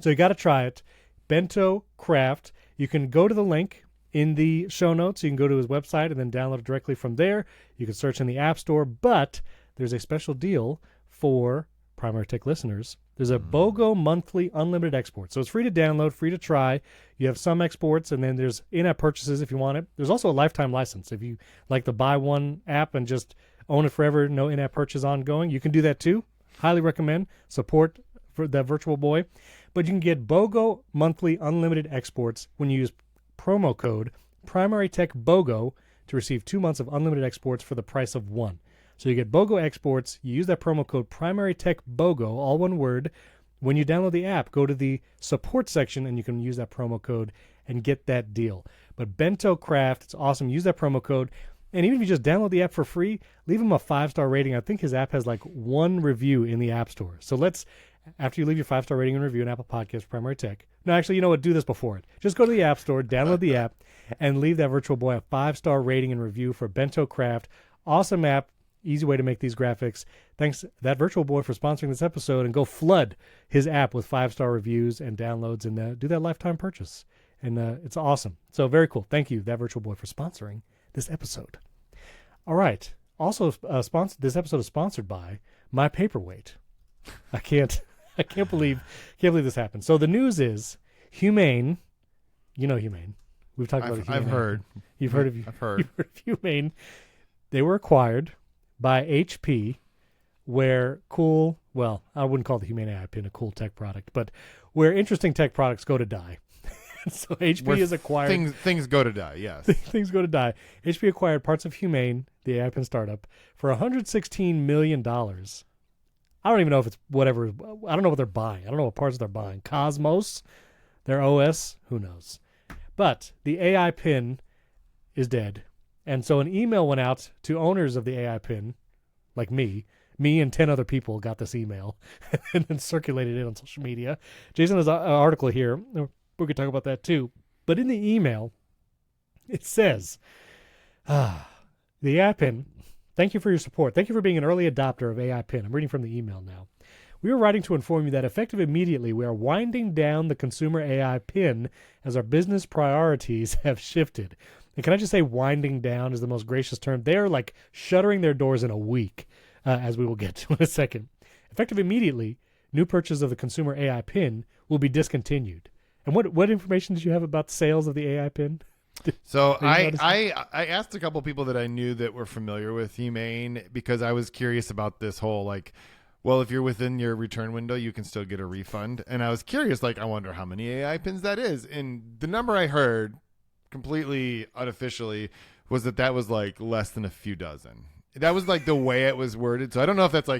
So you got to try it. Bento Craft. You can go to the link in the show notes. You can go to his website and then download it directly from there. You can search in the App Store, but there's a special deal for Primary Tech listeners. There's a BOGO monthly unlimited export. So it's free to download, free to try. You have some exports, and then there's in-app purchases if you want it. There's also a lifetime license. If you like the buy one app and just own it forever, no in-app purchase ongoing, you can do that too. Highly recommend. Support for that Virtual Boy. But you can get BOGO monthly unlimited exports when you use promo code Primary Tech BOGO to receive 2 months of unlimited exports for the price of one. So you get BOGO exports. You use that promo code Primary Tech BOGO, all one word. When you download the app, go to the support section and you can use that promo code and get that deal. But Bento Craft, it's awesome. Use that promo code. And even if you just download the app for free, leave him a 5-star rating. I think his app has like 1 review in the App Store. So after you leave your 5-star rating and review in Apple Podcasts, Primary Tech. No, actually, you know what? Do this before it. Just go to the App Store, download the app, and leave that Virtual Boy a 5-star rating and review for Bento Craft. Awesome app. Easy way to make these graphics. Thanks, that Virtual Boy, for sponsoring this episode, and go flood his app with 5-star reviews and downloads and do that lifetime purchase. And it's awesome. So very cool. Thank you, that Virtual Boy, for sponsoring this episode. All right. Also, this episode is sponsored by My Paperweight. I can't believe this happened. So the news is Humane. You know Humane. We've talked about Humane. I've heard. You've heard of I've heard. You've heard of Humane. They were acquired by HP, where I wouldn't call the Humane Ai Pin a cool tech product, but where interesting tech products go to die. So HP has acquired... Things go to die, yes. Things go to die. HP acquired parts of Humane, the Ai Pin startup, for $116 million. I don't even know if it's whatever. I don't know what they're buying. I don't know what parts they're buying. Cosmos, their OS, who knows. But the AI Pin is dead. And so an email went out to owners of the AI Pin, like me and 10 other people got this email and then circulated it on social media. Jason has an article here. We could talk about that too. But in the email, it says, the AI Pin, thank you for your support. Thank you for being an early adopter of AI Pin. I'm reading from the email now. We are writing to inform you that effective immediately, we are winding down the consumer AI Pin as our business priorities have shifted. And can I just say winding down is the most gracious term? They're like shuttering their doors in a week, as we will get to in a second. Effective immediately, new purchase of the consumer AI Pin will be discontinued. And what information did you have about sales of the AI Pin? So I asked a couple people that I knew that were familiar with Humane because I was curious about this whole if you're within your return window, you can still get a refund. And I was curious, I wonder how many AI Pins that is. And the number I heard completely unofficially was that was less than a few dozen. That was the way it was worded. So I don't know if that's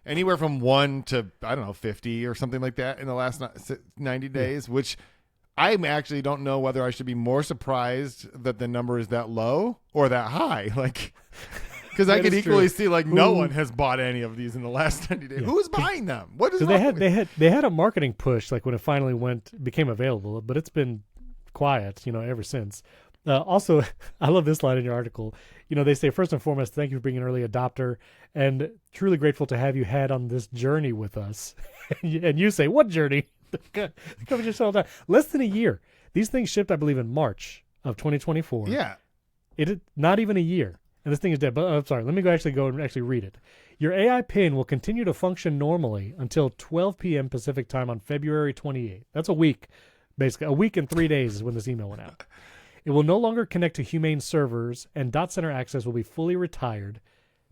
anywhere from 1 to, 50 or something like that in the last 90 days, which I actually don't know whether I should be more surprised that the number is that low or that high. Because I could equally see no one has bought any of these in the last 90 days. Yeah. Who is buying them? What is they had a marketing push when it finally became available, but it's been quiet, ever since. Also, I love this line in your article. They say, first and foremost, thank you for being an early adopter and truly grateful to have you had on this journey with us. And you say, what journey? The company just sold out. Less than a year. These things shipped, I believe, in March of 2024. Yeah. Not even a year. And this thing is dead. But I'm sorry. Let me go and actually read it. Your AI PIN will continue to function normally until 12 p.m. Pacific time on February 28th. That's a week, basically. A week and 3 days is when this email went out. It will no longer connect to Humane servers, and dot center access will be fully retired.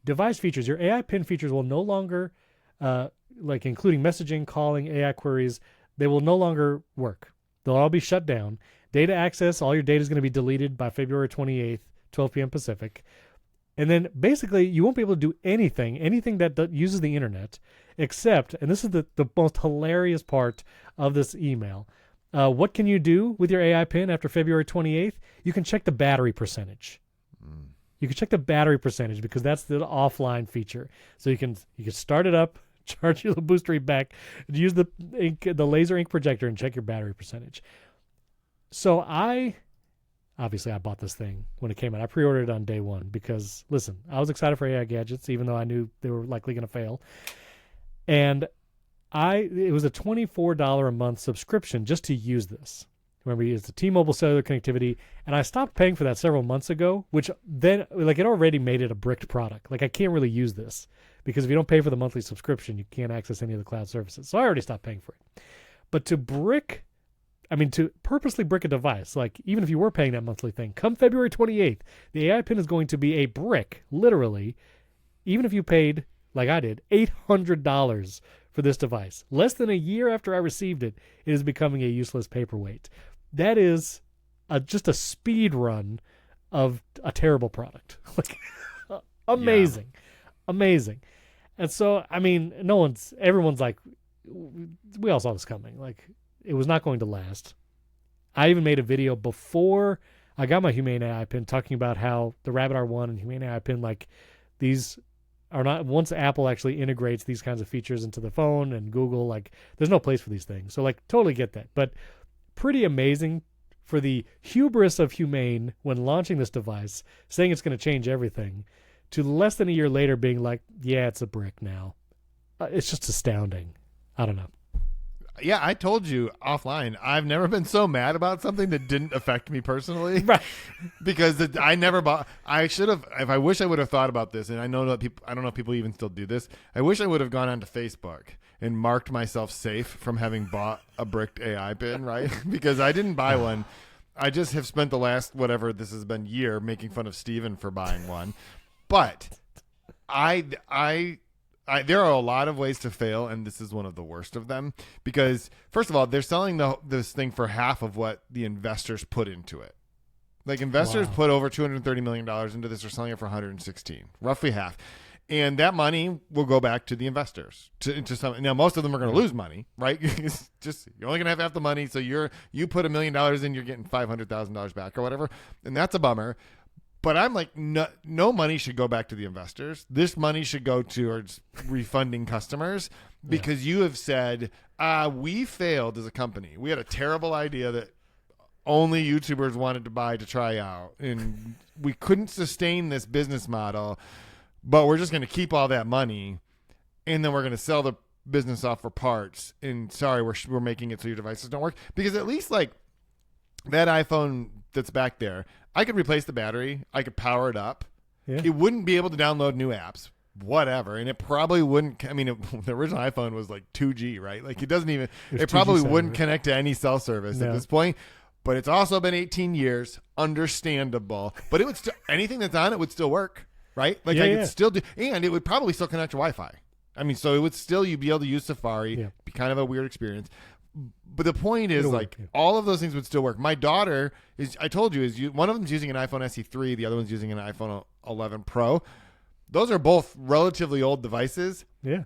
Device features. Your AI PIN features will no longer, like including messaging, calling, AI queries, they will no longer work. They'll all be shut down. Data access, all your data is going to be deleted by February 28th, 12 p.m. Pacific. And then basically you won't be able to do anything that uses the internet, except, and this is the most hilarious part of this email, what can you do with your AI PIN after February 28th? You can check the battery percentage. You can check the battery percentage because that's the offline feature. So you can start it up, charge your little booster rate back, use the laser ink projector and check your battery percentage. So I bought this thing when it came out. I pre-ordered it on day one because, listen, I was excited for AI gadgets, even though I knew they were likely going to fail. And it was a $24 a month subscription just to use this. Remember, it's the T-Mobile cellular connectivity, and I stopped paying for that several months ago, which then, like, it already made it a bricked product. Like, I can't really use this because if you don't pay for the monthly subscription, you can't access any of the cloud services. So I already stopped paying for it. But to purposely brick a device, like even if you were paying that monthly thing, come February 28th, the AI PIN is going to be a brick, literally, even if you paid, like I did, $800 for this device. Less than a year after I received it, it is becoming a useless paperweight. That is just a speed run of a terrible product. Amazing. And so, I mean, everyone's like, we all saw this coming. Like, it was not going to last. I even made a video before I got my Humane AI Pin talking about how the Rabbit R1 and Humane AI Pin, like, these are not, once Apple actually integrates these kinds of features into the phone and Google, like, there's no place for these things. So, like, totally get that. But pretty amazing for the hubris of Humane when launching this device, saying it's going to change everything, to less than a year later being like, yeah, it's a brick now. It's just astounding. I don't know. Yeah, I told you offline, I've never been so mad about something that didn't affect me personally. Right. Because I never bought. I should have. If I wish I would have thought about this, and I know that people. I don't know if people even still do this. I wish I would have gone onto Facebook and marked myself safe from having bought a bricked AI pin, right? Because I didn't buy one. I just have spent the last whatever this has been year making fun of Steven for buying one. But there are a lot of ways to fail, and this is one of the worst of them. Because, first of all, they're selling this thing for half of what the investors put into it. Like, investors put over $230 million into this. They're selling it for 116, roughly half. And that money will go back to the investors. Now, most of them are going to lose money, right? Just you're only going to have half the money, so you put $1 million in, you're getting $500,000 back or whatever, and that's a bummer. But I'm like, no money should go back to the investors. This money should go towards refunding customers because you have said, we failed as a company. We had a terrible idea that only YouTubers wanted to buy to try out, and we couldn't sustain this business model, but we're just going to keep all that money, and then we're going to sell the business off for parts, and sorry, we're making it so your devices don't work. Because at least, like, that iPhone that's back there, I could replace the battery. I could power it up. Yeah. It wouldn't be able to download new apps, whatever. And it probably wouldn't. I mean, the original iPhone was like 2G, right? Like, it doesn't even, it probably wouldn't connect to any cell service at this point. But it's also been 18 years. Understandable. But it would still, anything that's on it would still work, right? Like, I could still do, and it would probably still connect to Wi-Fi. I mean, so it would still, you'd be able to use Safari. Yeah. Be kind of a weird experience. But the point is, all of those things would still work. My daughter I told you, one of them's using an iPhone SE3, the other one's using an iPhone 11 Pro. Those are both relatively old devices. Yeah.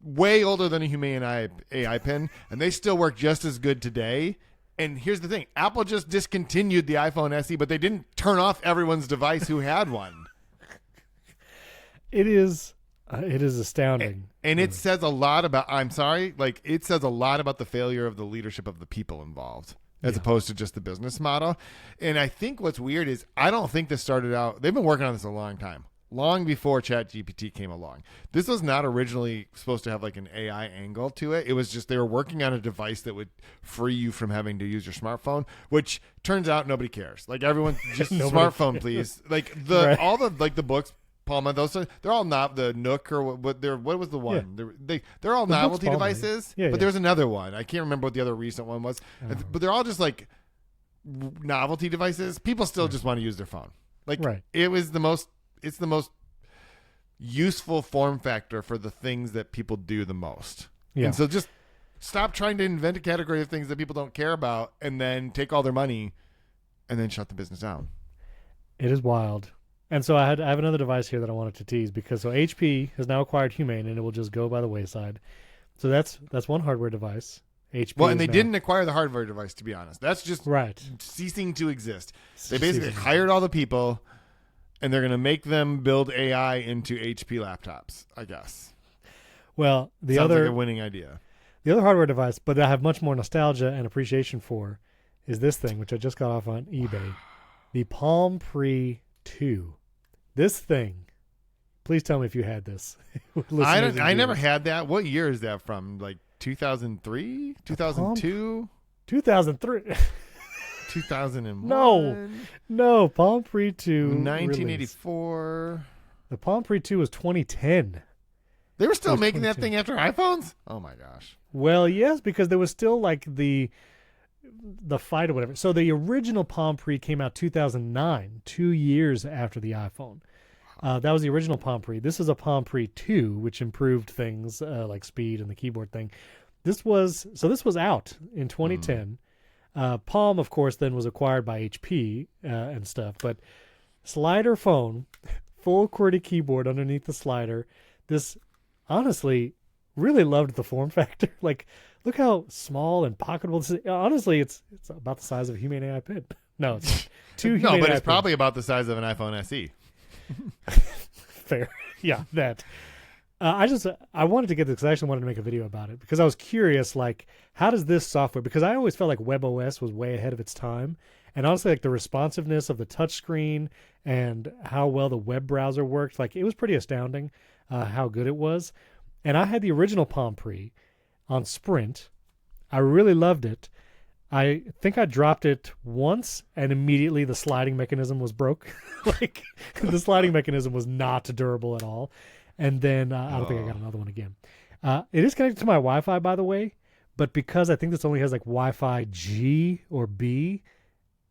Way older than a Humane AI Pin, and they still work just as good today. And here's the thing. Apple just discontinued the iPhone SE, but they didn't turn off everyone's device who had one. It is astounding. And it says a lot about, it says a lot about the failure of the leadership of the people involved as opposed to just the business model. And I think what's weird is I don't think this started out, they've been working on this a long time, long before ChatGPT came along. This was not originally supposed to have like an AI angle to it. It was just they were working on a device that would free you from having to use your smartphone, which turns out nobody cares. Like, everyone just smartphone, please. Like all the, like, the books Palma. They're all not the Nook or what was the one? They're all The Nook's novelty Palma. devices. Yeah, but yeah. there's another one. I can't remember what the other recent one was. But they're all just like novelty devices. People still just want to use their phone. Like it's the most useful form factor for the things that people do the most. Yeah. And so just stop trying to invent a category of things that people don't care about and then take all their money and then shut the business down. It is wild. And so I have another device here that I wanted to tease because HP has now acquired Humane and it will just go by the wayside. So that's one hardware device. HP. Well, and they didn't acquire the hardware device, to be honest. That's just ceasing to exist. They basically hired all the people and they're going to make them build AI into HP laptops, I guess. Well, Sounds like a winning idea. The other hardware device, but I have much more nostalgia and appreciation for, is this thing, which I just got off on eBay. The Palm Pre 2. This thing, please tell me if you had this. I never had that. What year is that from? Like 2003? 2002? 2003. 2001? No. Palm Pre 2. 1984. Release. The Palm Pre 2 was 2010. They were still making that thing after iPhones? Oh my gosh. Well, yes, because there was still like the fight or whatever. So the original Palm Pre came out 2009, 2 years after the iPhone. That was the original Palm Pre. This is a Palm Pre 2, which improved things like speed and the keyboard thing. This was out in 2010. Palm, of course, then was acquired by HP and stuff. But slider phone, full QWERTY keyboard underneath the slider. This, honestly, really loved the form factor. Like, look how small and pocketable this is. Honestly, it's about the size of a Humane Ai Pin. No, it's two Humane No, but Ai it's probably about the size of an iPhone SE. Fair. Yeah, that. I wanted to get this because I actually wanted to make a video about it because I was curious, like, how does this software, because I always felt like WebOS was way ahead of its time. And honestly, like the responsiveness of the touchscreen and how well the web browser worked, like it was pretty astounding how good it was. And I had the original Palm Pre on Sprint. I really loved it. I think I dropped it once and immediately the sliding mechanism was broke. Like the sliding mechanism was not durable at all. And then I don't think I got another one again. It is connected to my Wi-Fi, by the way, but because I think this only has like Wi-Fi G or B,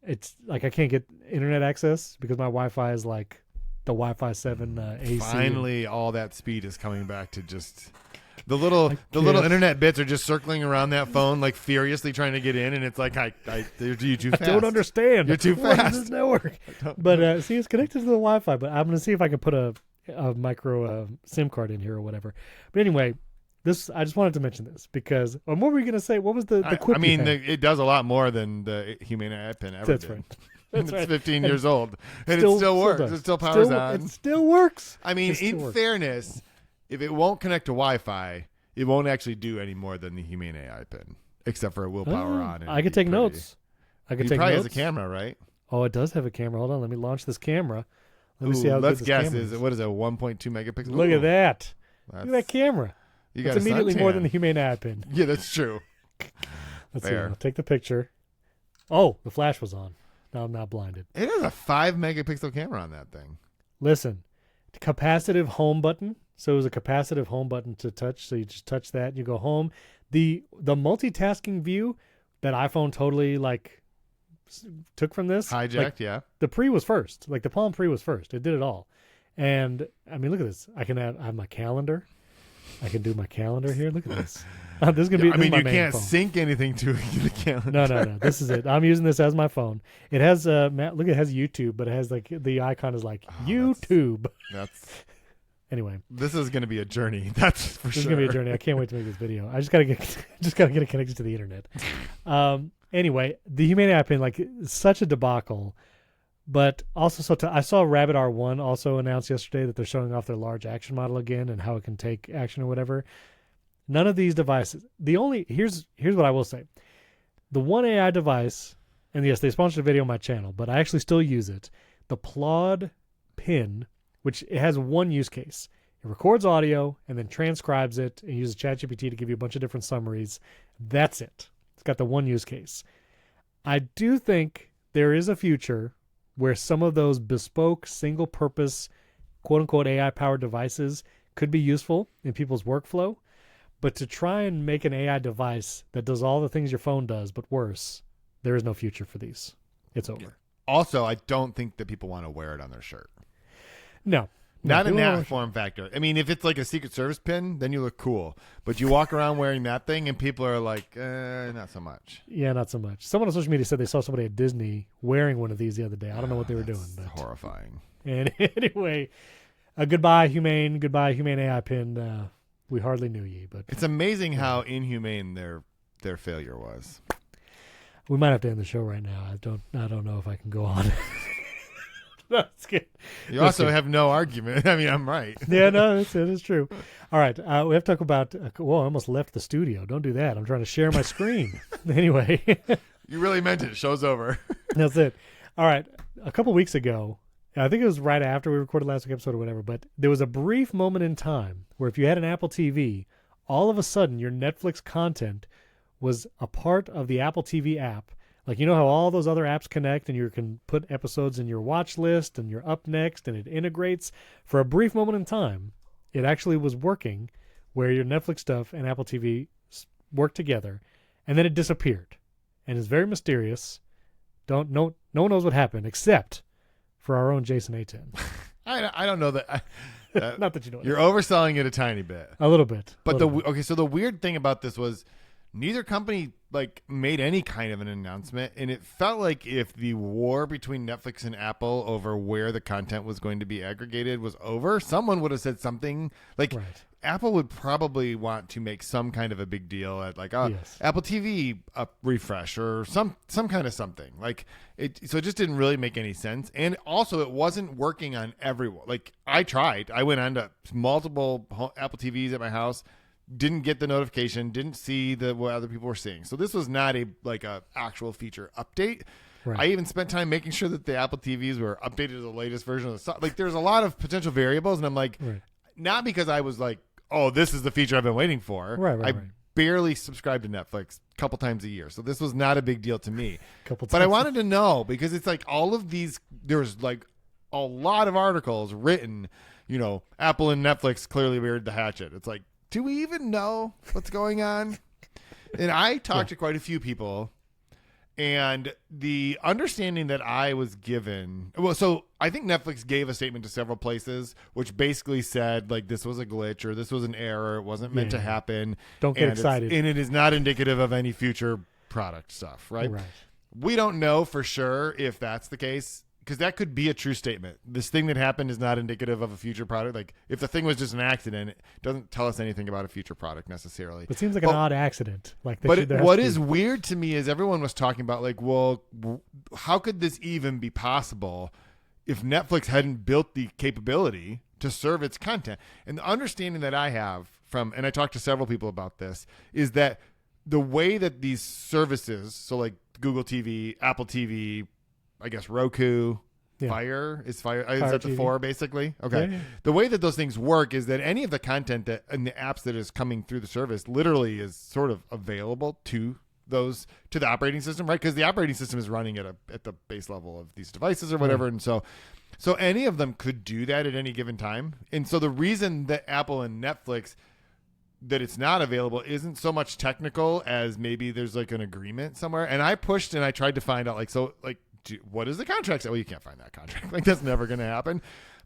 it's like I can't get internet access because my Wi-Fi is like the Wi-Fi 7 AC. Finally, all that speed is coming back to just the little internet bits are just circling around that phone like furiously trying to get in, and it's like you're too fast. I don't understand. You're too what fast. is this network? But see, it's connected to the Wi-Fi. But I'm gonna see if I can put a micro SIM card in here or whatever. But anyway, I just wanted to mention this because. What were we gonna say? What was the quip? I mean, it does a lot more than the Humane Ai Pin ever That's did. right. That's It's right. 15 years old, and it still works. does. It still powers on. It still works. I mean, in fairness, if it won't connect to Wi-Fi, it won't actually do any more than the Humane Ai Pin, except for it will power on. I could take notes. I could take probably notes. has a camera, right? Oh, it does have a camera. Hold on, let me launch this camera. Let me see how let's good this guess. camera Is it what is it? 1.2 megapixels. Look at that. Look at that camera. You got it's immediately more than the Humane Ai Pin. Yeah, that's true. Let's see. I'll take the picture. Oh, the flash was on. Now I'm not blinded. It has a 5 megapixel camera on that thing. Listen, capacitive home button. So it was a capacitive home button to touch. So you just touch that and you go home. The multitasking view that iPhone totally took from this. Hijacked, yeah. The Pre was first. Like the Palm Pre was first. It did it all. And I mean, look at this. I have my calendar. I can do my calendar here. Look at this. This is gonna be. I mean, you can't phone. sync anything to the calendar. No. This is it. I'm using this as my phone. It has look, it has YouTube, but it has like the icon is like YouTube. That's anyway. This is gonna be a journey. That's for sure. This is gonna be a journey. I can't wait to make this video. I just gotta get it connected to the internet. Anyway, the Humane Ai Pin, like, such a debacle. But also, I saw Rabbit R1 also announced yesterday that they're showing off their large action model again and how it can take action or whatever. None of these devices. Here's what I will say. The One AI device, and yes, they sponsored a video on my channel, but I actually still use it. The Plod Pin, which it has one use case. It records audio and then transcribes it and uses ChatGPT to give you a bunch of different summaries. That's it. It's got the one use case. I do think there is a future where some of those bespoke, single-purpose quote-unquote AI-powered devices could be useful in people's workflow, but to try and make an AI device that does all the things your phone does but worse, there is no future for these. It's over. Yeah. Also, I don't think that people want to wear it on their shirt. No. Not in that form factor. I mean, if it's like a Secret Service pin, then you look cool. But you walk around wearing that thing, and people are like, not so much. Yeah, not so much. Someone on social media said they saw somebody at Disney wearing one of these the other day. I don't know what they were doing. But horrifying. And anyway, goodbye, Humane. Goodbye, Humane AI Pin. We hardly knew ye, but it's amazing how inhumane their failure was. We might have to end the show right now. I don't know if I can go on. That's good. You also have no argument. I mean, I'm right. Yeah, no, it is true. All right, we have to talk about. Whoa, I almost left the studio. Don't do that. I'm trying to share my screen. Anyway, you really meant it. Show's over. That's it. All right, a couple weeks ago, I think it was right after we recorded last week's episode or whatever, but there was a brief moment in time where if you had an Apple TV, all of a sudden your Netflix content was a part of the Apple TV app. Like, you know how all those other apps connect and you can put episodes in your watch list and you're up next and it integrates? For a brief moment in time, it actually was working where your Netflix stuff and Apple TV work together, and then it disappeared. And it's very mysterious. No one knows what happened except for our own Jason A10. I don't know that. Not that you know. You're overselling it a tiny bit. A little bit. But so the weird thing about this was neither company made any kind of an announcement, and it felt like if the war between Netflix and Apple over where the content was going to be aggregated was over, someone would have said something like. Right. Apple would probably want to make some kind of a big deal at yes. Apple TV refresh or some kind of something so it just didn't really make any sense. And also it wasn't working on everyone. I tried. I went on to multiple Apple TVs at my house, didn't get the notification, didn't see what other people were seeing. So this was not a actual feature update. Right. I even spent time making sure that the Apple TVs were updated to the latest version of the software. There's a lot of potential variables, and I'm right. Not because I was oh, this is the feature I've been waiting for. I barely subscribe to Netflix a couple times a year. So this was not a big deal to me. But I wanted to know because it's all of these, there's a lot of articles written, Apple and Netflix clearly buried the hatchet. It's do we even know what's going on? And I talked to quite a few people. And the understanding that I was given, so I think Netflix gave a statement to several places, which basically said this was a glitch or this was an error. It wasn't meant to happen. Don't get excited. And it is not indicative of any future product stuff, right? We don't know for sure if that's the case because that could be a true statement. This thing that happened is not indicative of a future product. If the thing was just an accident, it doesn't tell us anything about a future product necessarily. It seems like an odd accident. What is weird to me is everyone was talking about how could this even be possible if Netflix hadn't built the capability to serve its content? And the understanding that I have and I talked to several people about this, is that the way that these services, so Google TV, Apple TV, I guess Roku, Fire is Fire. Is that the TV. 4 basically? Okay. Yeah. The way that those things work is that any of the content that and the apps that is coming through the service literally is sort of available to the operating system, right? Because the operating system is running at the base level of these devices or whatever, and so any of them could do that at any given time. And so the reason that Apple and Netflix that it's not available isn't so much technical as maybe there's an agreement somewhere. And I pushed and I tried to find out what is the contract say? Well, you can't find that contract. That's never going to happen.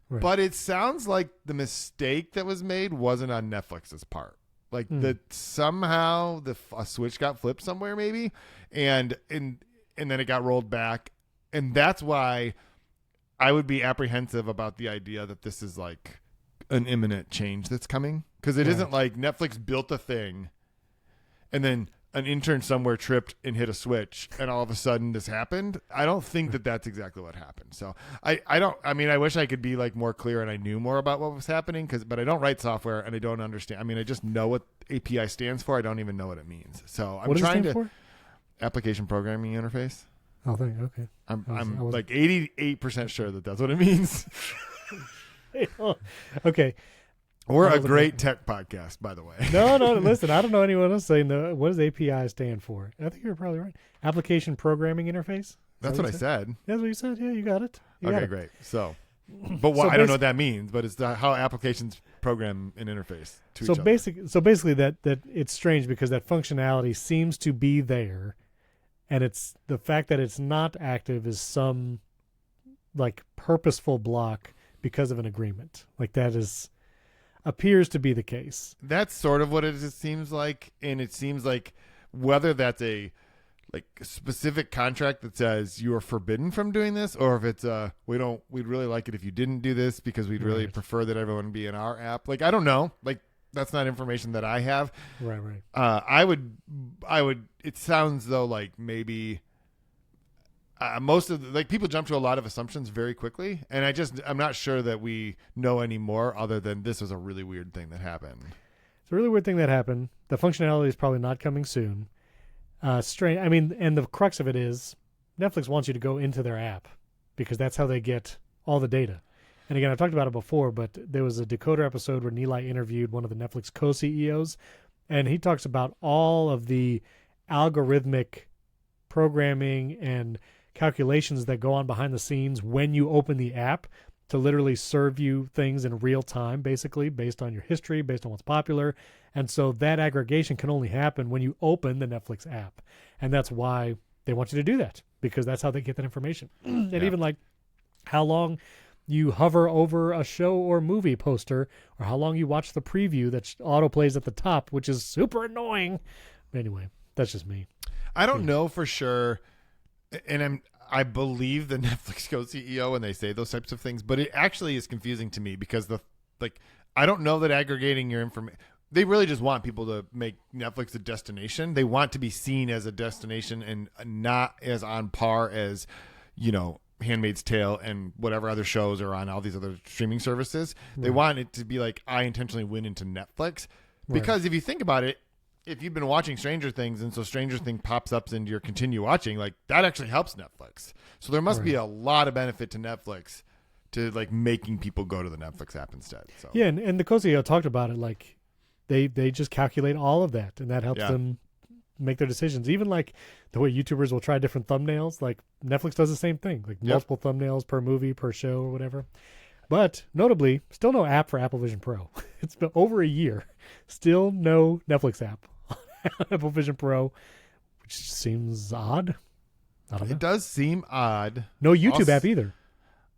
Right. But it sounds like the mistake that was made wasn't on Netflix's part. That somehow a switch got flipped somewhere maybe, and then it got rolled back, and that's why I would be apprehensive about the idea that this is an imminent change that's coming, because it isn't like Netflix built a thing, and then an intern somewhere tripped and hit a switch and all of a sudden this happened. I don't think that that's exactly what happened. So I wish I could be more clear and I knew more about what was happening but I don't write software and I don't understand. I just know what API stands for. I don't even know what it means. So I'm trying to for? Application programming interface. Oh, okay. I'm 88% sure that that's what it means. Okay. We're a great tech podcast, by the way. No, listen, I don't know anyone else saying what does API stand for? I think you're probably right. Application Programming Interface? That's what I said. That's what you said? Yeah, you got it. Okay, great. So But I don't know what that means, but it's how applications program an interface to each other. So basically that it's strange because that functionality seems to be there, and it's the fact that it's not active is some like purposeful block because of an agreement. Like that appears to be the case. That's sort of what it seems like, and it seems like whether that's a specific contract that says you are forbidden from doing this, or if it's we'd really like it if you didn't do this because we'd really prefer that everyone be in our app. Like I don't know. Like that's not information that I have. Right. I would. It sounds though like maybe most of people jump to a lot of assumptions very quickly, and I'm not sure that we know any more other than this was a really weird thing that happened. It's a really weird thing that happened. The functionality is probably not coming soon. Strange. I mean, and the crux of it is Netflix wants you to go into their app because that's how they get all the data. And again, I've talked about it before, but there was a Decoder episode where Nilay interviewed one of the Netflix co-CEOs, and he talks about all of the algorithmic programming and calculations that go on behind the scenes when you open the app to literally serve you things in real time, basically, based on your history, based on what's popular. And so that aggregation can only happen when you open the Netflix app. And that's why they want you to do that, because that's how they get that information. And even like how long you hover over a show or movie poster, or how long you watch the preview that auto plays at the top, which is super annoying. Anyway, that's just me. I don't know for sure. And I believe the Netflix co-CEO when they say those types of things, but it actually is confusing to me because I don't know that aggregating your information. They really just want people to make Netflix a destination. They want to be seen as a destination and not as on par as, Handmaid's Tale and whatever other shows are on all these other streaming services. Right. They want it to be like, I intentionally went into Netflix because if you think about it, if you've been watching Stranger Things and so Stranger Things pops up into your continue watching, like that actually helps Netflix. So there must be a lot of benefit to Netflix to like making people go to the Netflix app instead. So yeah, and the co-CEO talked about it like they just calculate all of that, and that helps them make their decisions. Even like the way YouTubers will try different thumbnails, like Netflix does the same thing, like multiple thumbnails per movie, per show, or whatever. But notably, still no app for Apple Vision Pro. It's been over a year. Still no Netflix app on Apple Vision Pro, which seems odd. I don't know. It does seem odd. No YouTube app either.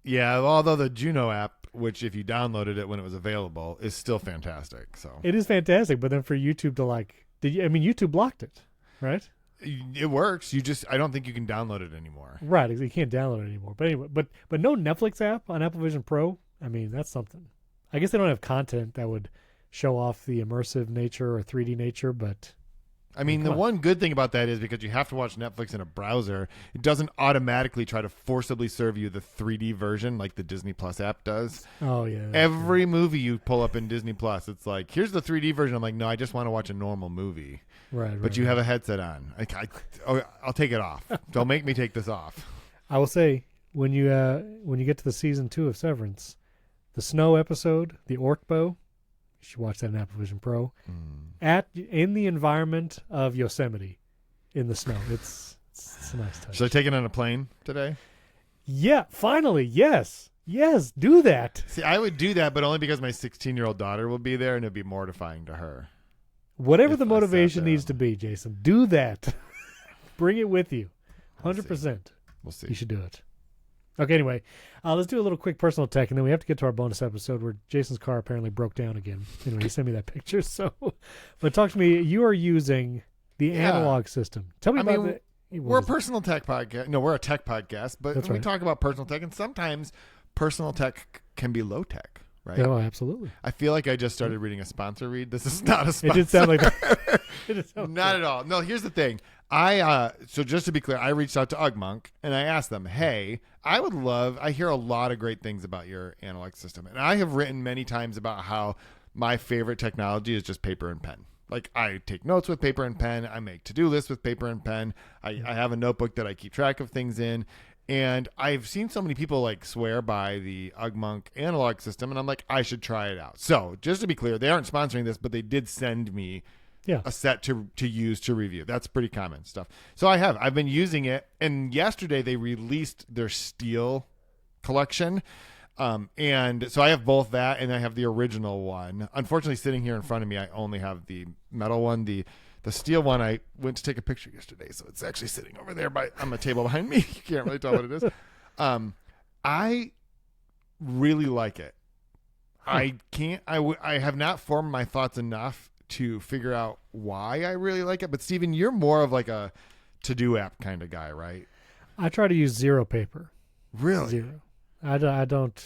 Yeah, although the Juno app, which if you downloaded it when it was available, is still fantastic. So it is fantastic, but then for YouTube to YouTube blocked it, right? It works. I don't think you can download it anymore. Right, you can't download it anymore. But anyway, but no Netflix app on Apple Vision Pro. I mean, that's something. I guess they don't have content that would show off the immersive nature or 3D nature, but I mean, the one good thing about that is because you have to watch Netflix in a browser, it doesn't automatically try to forcibly serve you the 3D version like the Disney Plus app does. Oh, yeah. Every movie you pull up in Disney Plus, it's like, here's the 3D version. I'm like, no, I just want to watch a normal movie. Right. But you have a headset on. I'll take it off. Don't make me take this off. I will say, when you get to the season 2 of Severance, the snow episode, the orc bow, you should watch that in Apple Vision Pro. In the environment of Yosemite, in the snow. It's a nice touch. Should I take it on a plane today? Yeah, finally, yes. Yes, do that. See, I would do that, but only because my 16-year-old daughter will be there, and it'd be mortifying to her. Whatever the motivation needs to be, Jason, do that. Bring it with you. 100%. We'll see. You should do it. Okay, anyway, let's do a little quick personal tech, and then we have to get to our bonus episode where Jason's car apparently broke down again. Anyway, he sent me that picture. So, but talk to me. You are using the analog system. Tell me about it. We're a personal tech podcast. No, we're a tech podcast, but we talk about personal tech, and sometimes personal tech can be low tech, right? Oh, absolutely. I feel like I just started reading a sponsor read. This is not a sponsor. It did sound like that. Not at all. No, here's the thing. So just to be clear, I reached out to Ugmonk and I asked them, hey, I hear a lot of great things about your analog system. And I have written many times about how my favorite technology is just paper and pen. Like I take notes with paper and pen. I make to-do lists with paper and pen. I have a notebook that I keep track of things in. And I've seen so many people like swear by the Ugmonk analog system. And I'm like, I should try it out. So just to be clear, they aren't sponsoring this, but they did send me a set to use to review. That's pretty common stuff. So I've been using it, and yesterday they released their steel collection. And so I have both that, and I have the original one. Unfortunately, sitting here in front of me, I only have the metal one. The steel one, I went to take a picture yesterday, so it's actually sitting over there on the table behind me. You can't really tell what it is. I really like it. I have not formed my thoughts enough to figure out why I really like it. But Steven, you're more of like a to-do app kind of guy, right? I try to use zero paper. Really? Zero. I don't,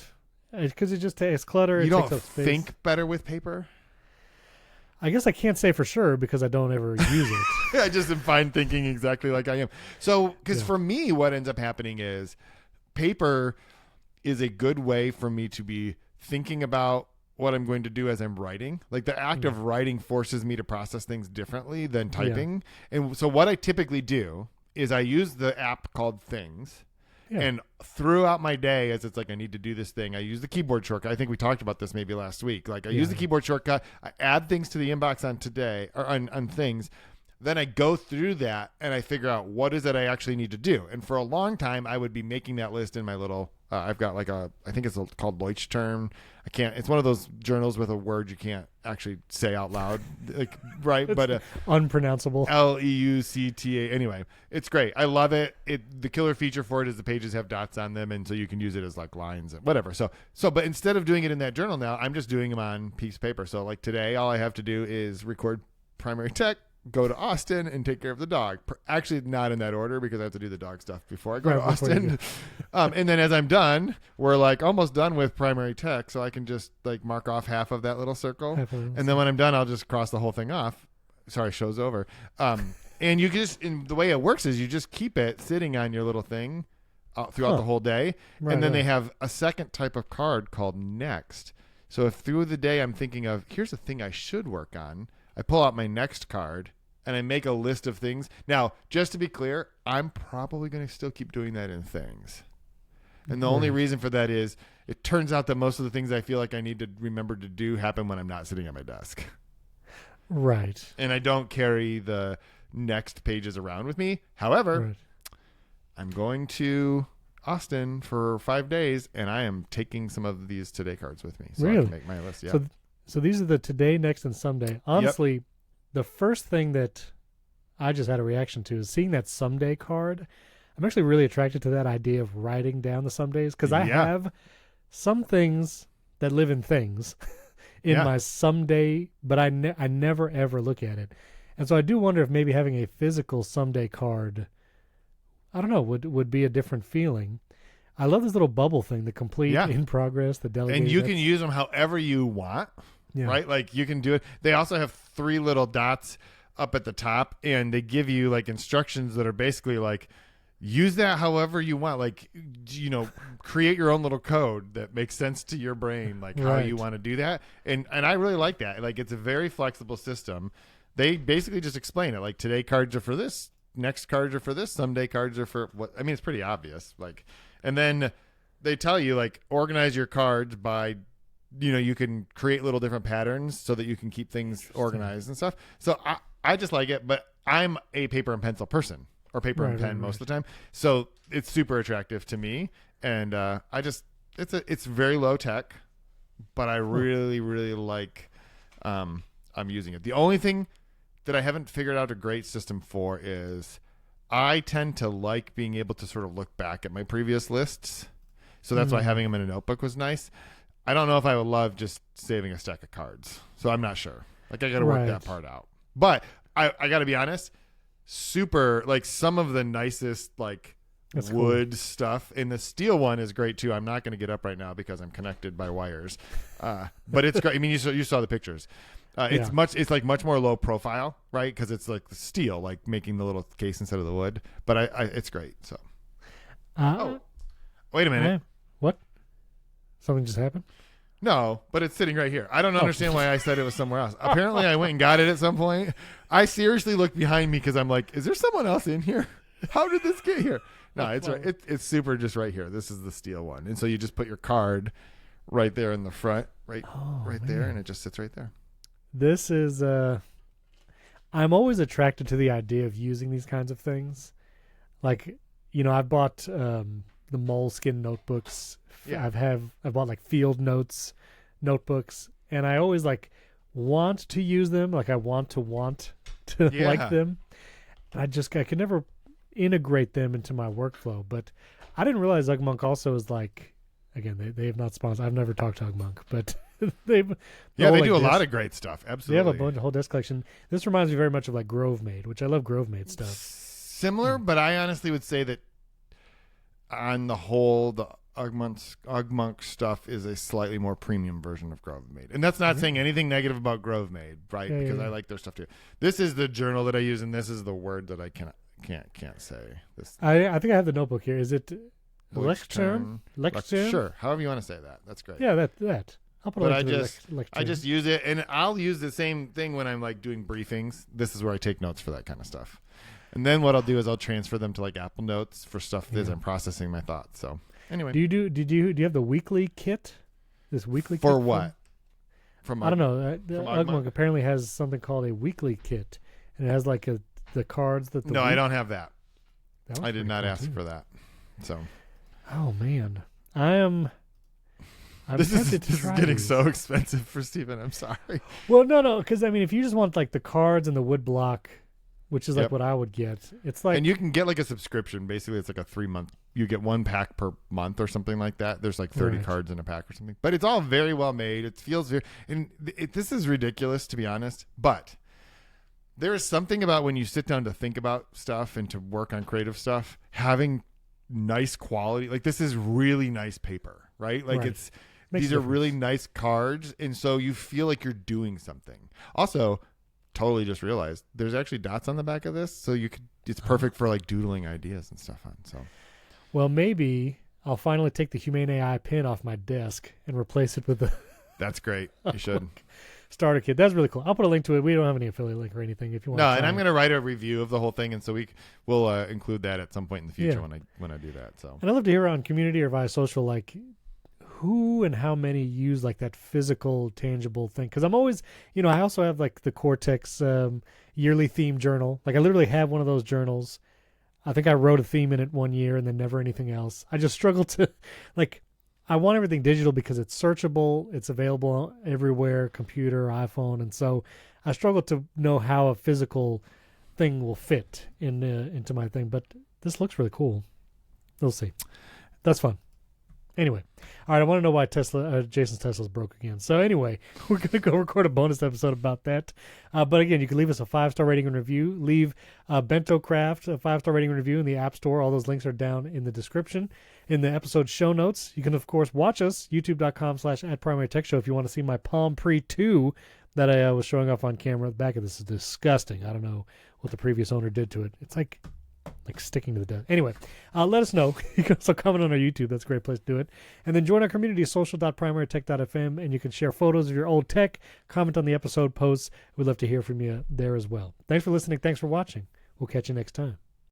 because it just takes clutter. You it don't takes up space. think better with paper? I guess I can't say for sure because I don't ever use it. I just am fine thinking exactly like I am. So, because for me, what ends up happening is paper is a good way for me to be thinking about what I'm going to do as I'm writing. Like the act of writing forces me to process things differently than typing. Yeah. And so what I typically do is I use the app called Things. Yeah. And throughout my day, as it's like I need to do this thing, I use the keyboard shortcut. I think we talked about this maybe last week. Like I use the keyboard shortcut. I add things to the inbox on today or on Things. Then I go through that and I figure out what is it I actually need to do. And for a long time, I would be making that list in my little. I've got like I think it's called Leuchtturm. It's one of those journals with a word you can't actually say out loud, like, right? But unpronounceable. Leucta. Anyway, it's great. I love it. The killer feature for it is the pages have dots on them, and so you can use it as like lines and whatever. So, but instead of doing it in that journal now, I'm just doing them on piece of paper. So, like today, all I have to do is record primary tech, go to Austin, and take care of the dog. Actually, not in that order because I have to do the dog stuff before I go to Austin. And then as I'm done, we're like almost done with primary tech, so I can just like mark off half of that little circle. And then when I'm done, I'll just cross the whole thing off. Sorry, show's over. And you and the way it works is you just keep it sitting on your little thing throughout the whole day. And then they have a second type of card called Next. So if through the day I'm thinking of, here's a thing I should work on, I pull out my Next card and I make a list of things. Now, just to be clear, I'm probably going to still keep doing that in Things. And the only reason for that is it turns out that most of the things I feel like I need to remember to do happen when I'm not sitting at my desk. Right. And I don't carry the Next pages around with me. However, I'm going to Austin for 5 days and I am taking some of these today cards with me. So I can make my list. Yeah. So these are the today, next, and someday. Honestly, the first thing that I just had a reaction to is seeing that someday card. I'm actually really attracted to that idea of writing down the somedays because I have some things that live in Things in my someday, but I never ever look at it. And so I do wonder if maybe having a physical someday card, I don't know, would be a different feeling. I love this little bubble thing, the complete, in progress, the delegate. And you can use them however you want, right? Like you can do it. They also have 3 little dots up at the top, and they give you like instructions that are basically like, use that however you want. Like, you know, create your own little code that makes sense to your brain, like how you want to do that. And I really like that. Like, it's a very flexible system. They basically just explain it. Like, today cards are for this, next cards are for this, someday cards are for what. I mean, it's pretty obvious. Like, and then they tell you, like, organize your cards by, you know, you can create little different patterns so that you can keep things organized and stuff. So I just like it, but I'm a paper and pencil person, or paper and pen most of the time. So it's super attractive to me. And it's very low tech, but I really, really like I'm using it. The only thing that I haven't figured out a great system for is I tend to like being able to sort of look back at my previous lists. So that's why having them in a notebook was nice. I don't know if I would love just saving a stack of cards. So I'm not sure. Like, I got to work that part out. But I got to be honest, super, like, some of the nicest, like, that's wood stuff. And the steel one is great too. I'm not going to get up right now because I'm connected by wires. But it's great. I mean, you saw the pictures. It's like much more low profile, right? Because it's like the steel, like making the little case instead of the wood. But it's great. So, wait a minute. What? Something just happened? No, but it's sitting right here. I don't understand why I said it was somewhere else. Apparently, I went and got it at some point. I seriously looked behind me because I'm like, is there someone else in here? How did this get here? No, it's right. It's super just right here. This is the steel one, and so you just put your card right there in the front, right there, and it just sits right there. This is. I'm always attracted to the idea of using these kinds of things. Like, you know, I bought the moleskin notebooks. Yeah. I bought like field notebooks, and I always like want to use them. Like I want to Yeah. like them. I could never integrate them into my workflow. But I didn't realize UgMonk also is like, again, they have not sponsored. I've never talked to UgMonk, but they do a lot of great stuff. Absolutely. They have a whole desk collection. This reminds me very much of like GroveMade, which I love GroveMade stuff. Similar, but I honestly would say that on the whole, the UgMonk stuff is a slightly more premium version of GroveMade. And that's not saying anything negative about GroveMade, right? Yeah, because yeah. I like their stuff too. This is the journal that I use, and this is the word that I can't say. This I think I have the notebook here. Is it Lectern? Lectern? Sure, however you want to say that. That's great. Yeah, that. I'll put a link to the Lectern. I just use it, and I'll use the same thing when I'm like doing briefings. This is where I take notes for that kind of stuff. And then what I'll do is I'll transfer them to like Apple Notes for stuff as I'm processing my thoughts. So anyway, do you have the weekly kit? This weekly for kit what? From I don't know. UgMonk? UgMonk apparently has something called a weekly kit, and it has like the cards that. I don't have that. That was I did pretty not cool, ask too. for that. So Oh man, I'm this is tempted to try getting these. so expensive for Steven. I'm sorry. Well, no, because I mean, if you just want like the cards and the wood block, which is like Yep. what I would get, it's like And you can get like a subscription. Basically, it's like a 3-month. You get one pack per month or something like that. There's like 30 Right. cards in a pack or something. But it's all very well made. It feels very. And this is ridiculous, to be honest. But there is something about when you sit down to think about stuff and to work on creative stuff, having nice quality. Like this is really nice paper, right? Like Right. it's. Makes These a are really difference. nice cards, and so you feel like you're doing something. Also, totally just realized there's actually dots on the back of this, so it's perfect for like doodling ideas and stuff on. So, well, maybe I'll finally take the Humane AI Pin off my desk and replace it with the that's great. You should. starter kit. That's really cool. I'll put a link to it. We don't have any affiliate link or anything. If you want, No, to and try I'm it. going to write a review of the whole thing, and so we'll include that at some point in the future Yeah. when I do that. So, And I'd love to hear on community or via social, like who and how many use like that physical, tangible thing. Because I'm always, I also have like the Cortex yearly theme journal. Like I literally have one of those journals. I think I wrote a theme in it one year and then never anything else. I just struggle to, like, I want everything digital because it's searchable, it's available everywhere, computer, iPhone, and so I struggle to know how a physical thing will fit into my thing. But this looks really cool. We'll see. That's fun. Anyway, all right, I want to know why Jason's Tesla's broke again. So anyway, we're going to go record a bonus episode about that. But again, you can leave us a 5-star rating and review. Leave Bento Craft a 5-star rating and review in the App Store. All those links are down in the description. In the episode show notes, you can, of course, watch us, youtube.com/@PrimaryTechShow if you want to see my Palm Pre 2 that I was showing off on camera. The back of this is disgusting. I don't know what the previous owner did to it. It's like sticking to the desk. Anyway, let us know. You can also comment on our YouTube. That's a great place to do it. And then join our community, social.primarytech.fm, and you can share photos of your old tech, comment on the episode posts. We'd love to hear from you there as well. Thanks for listening. Thanks for watching. We'll catch you next time.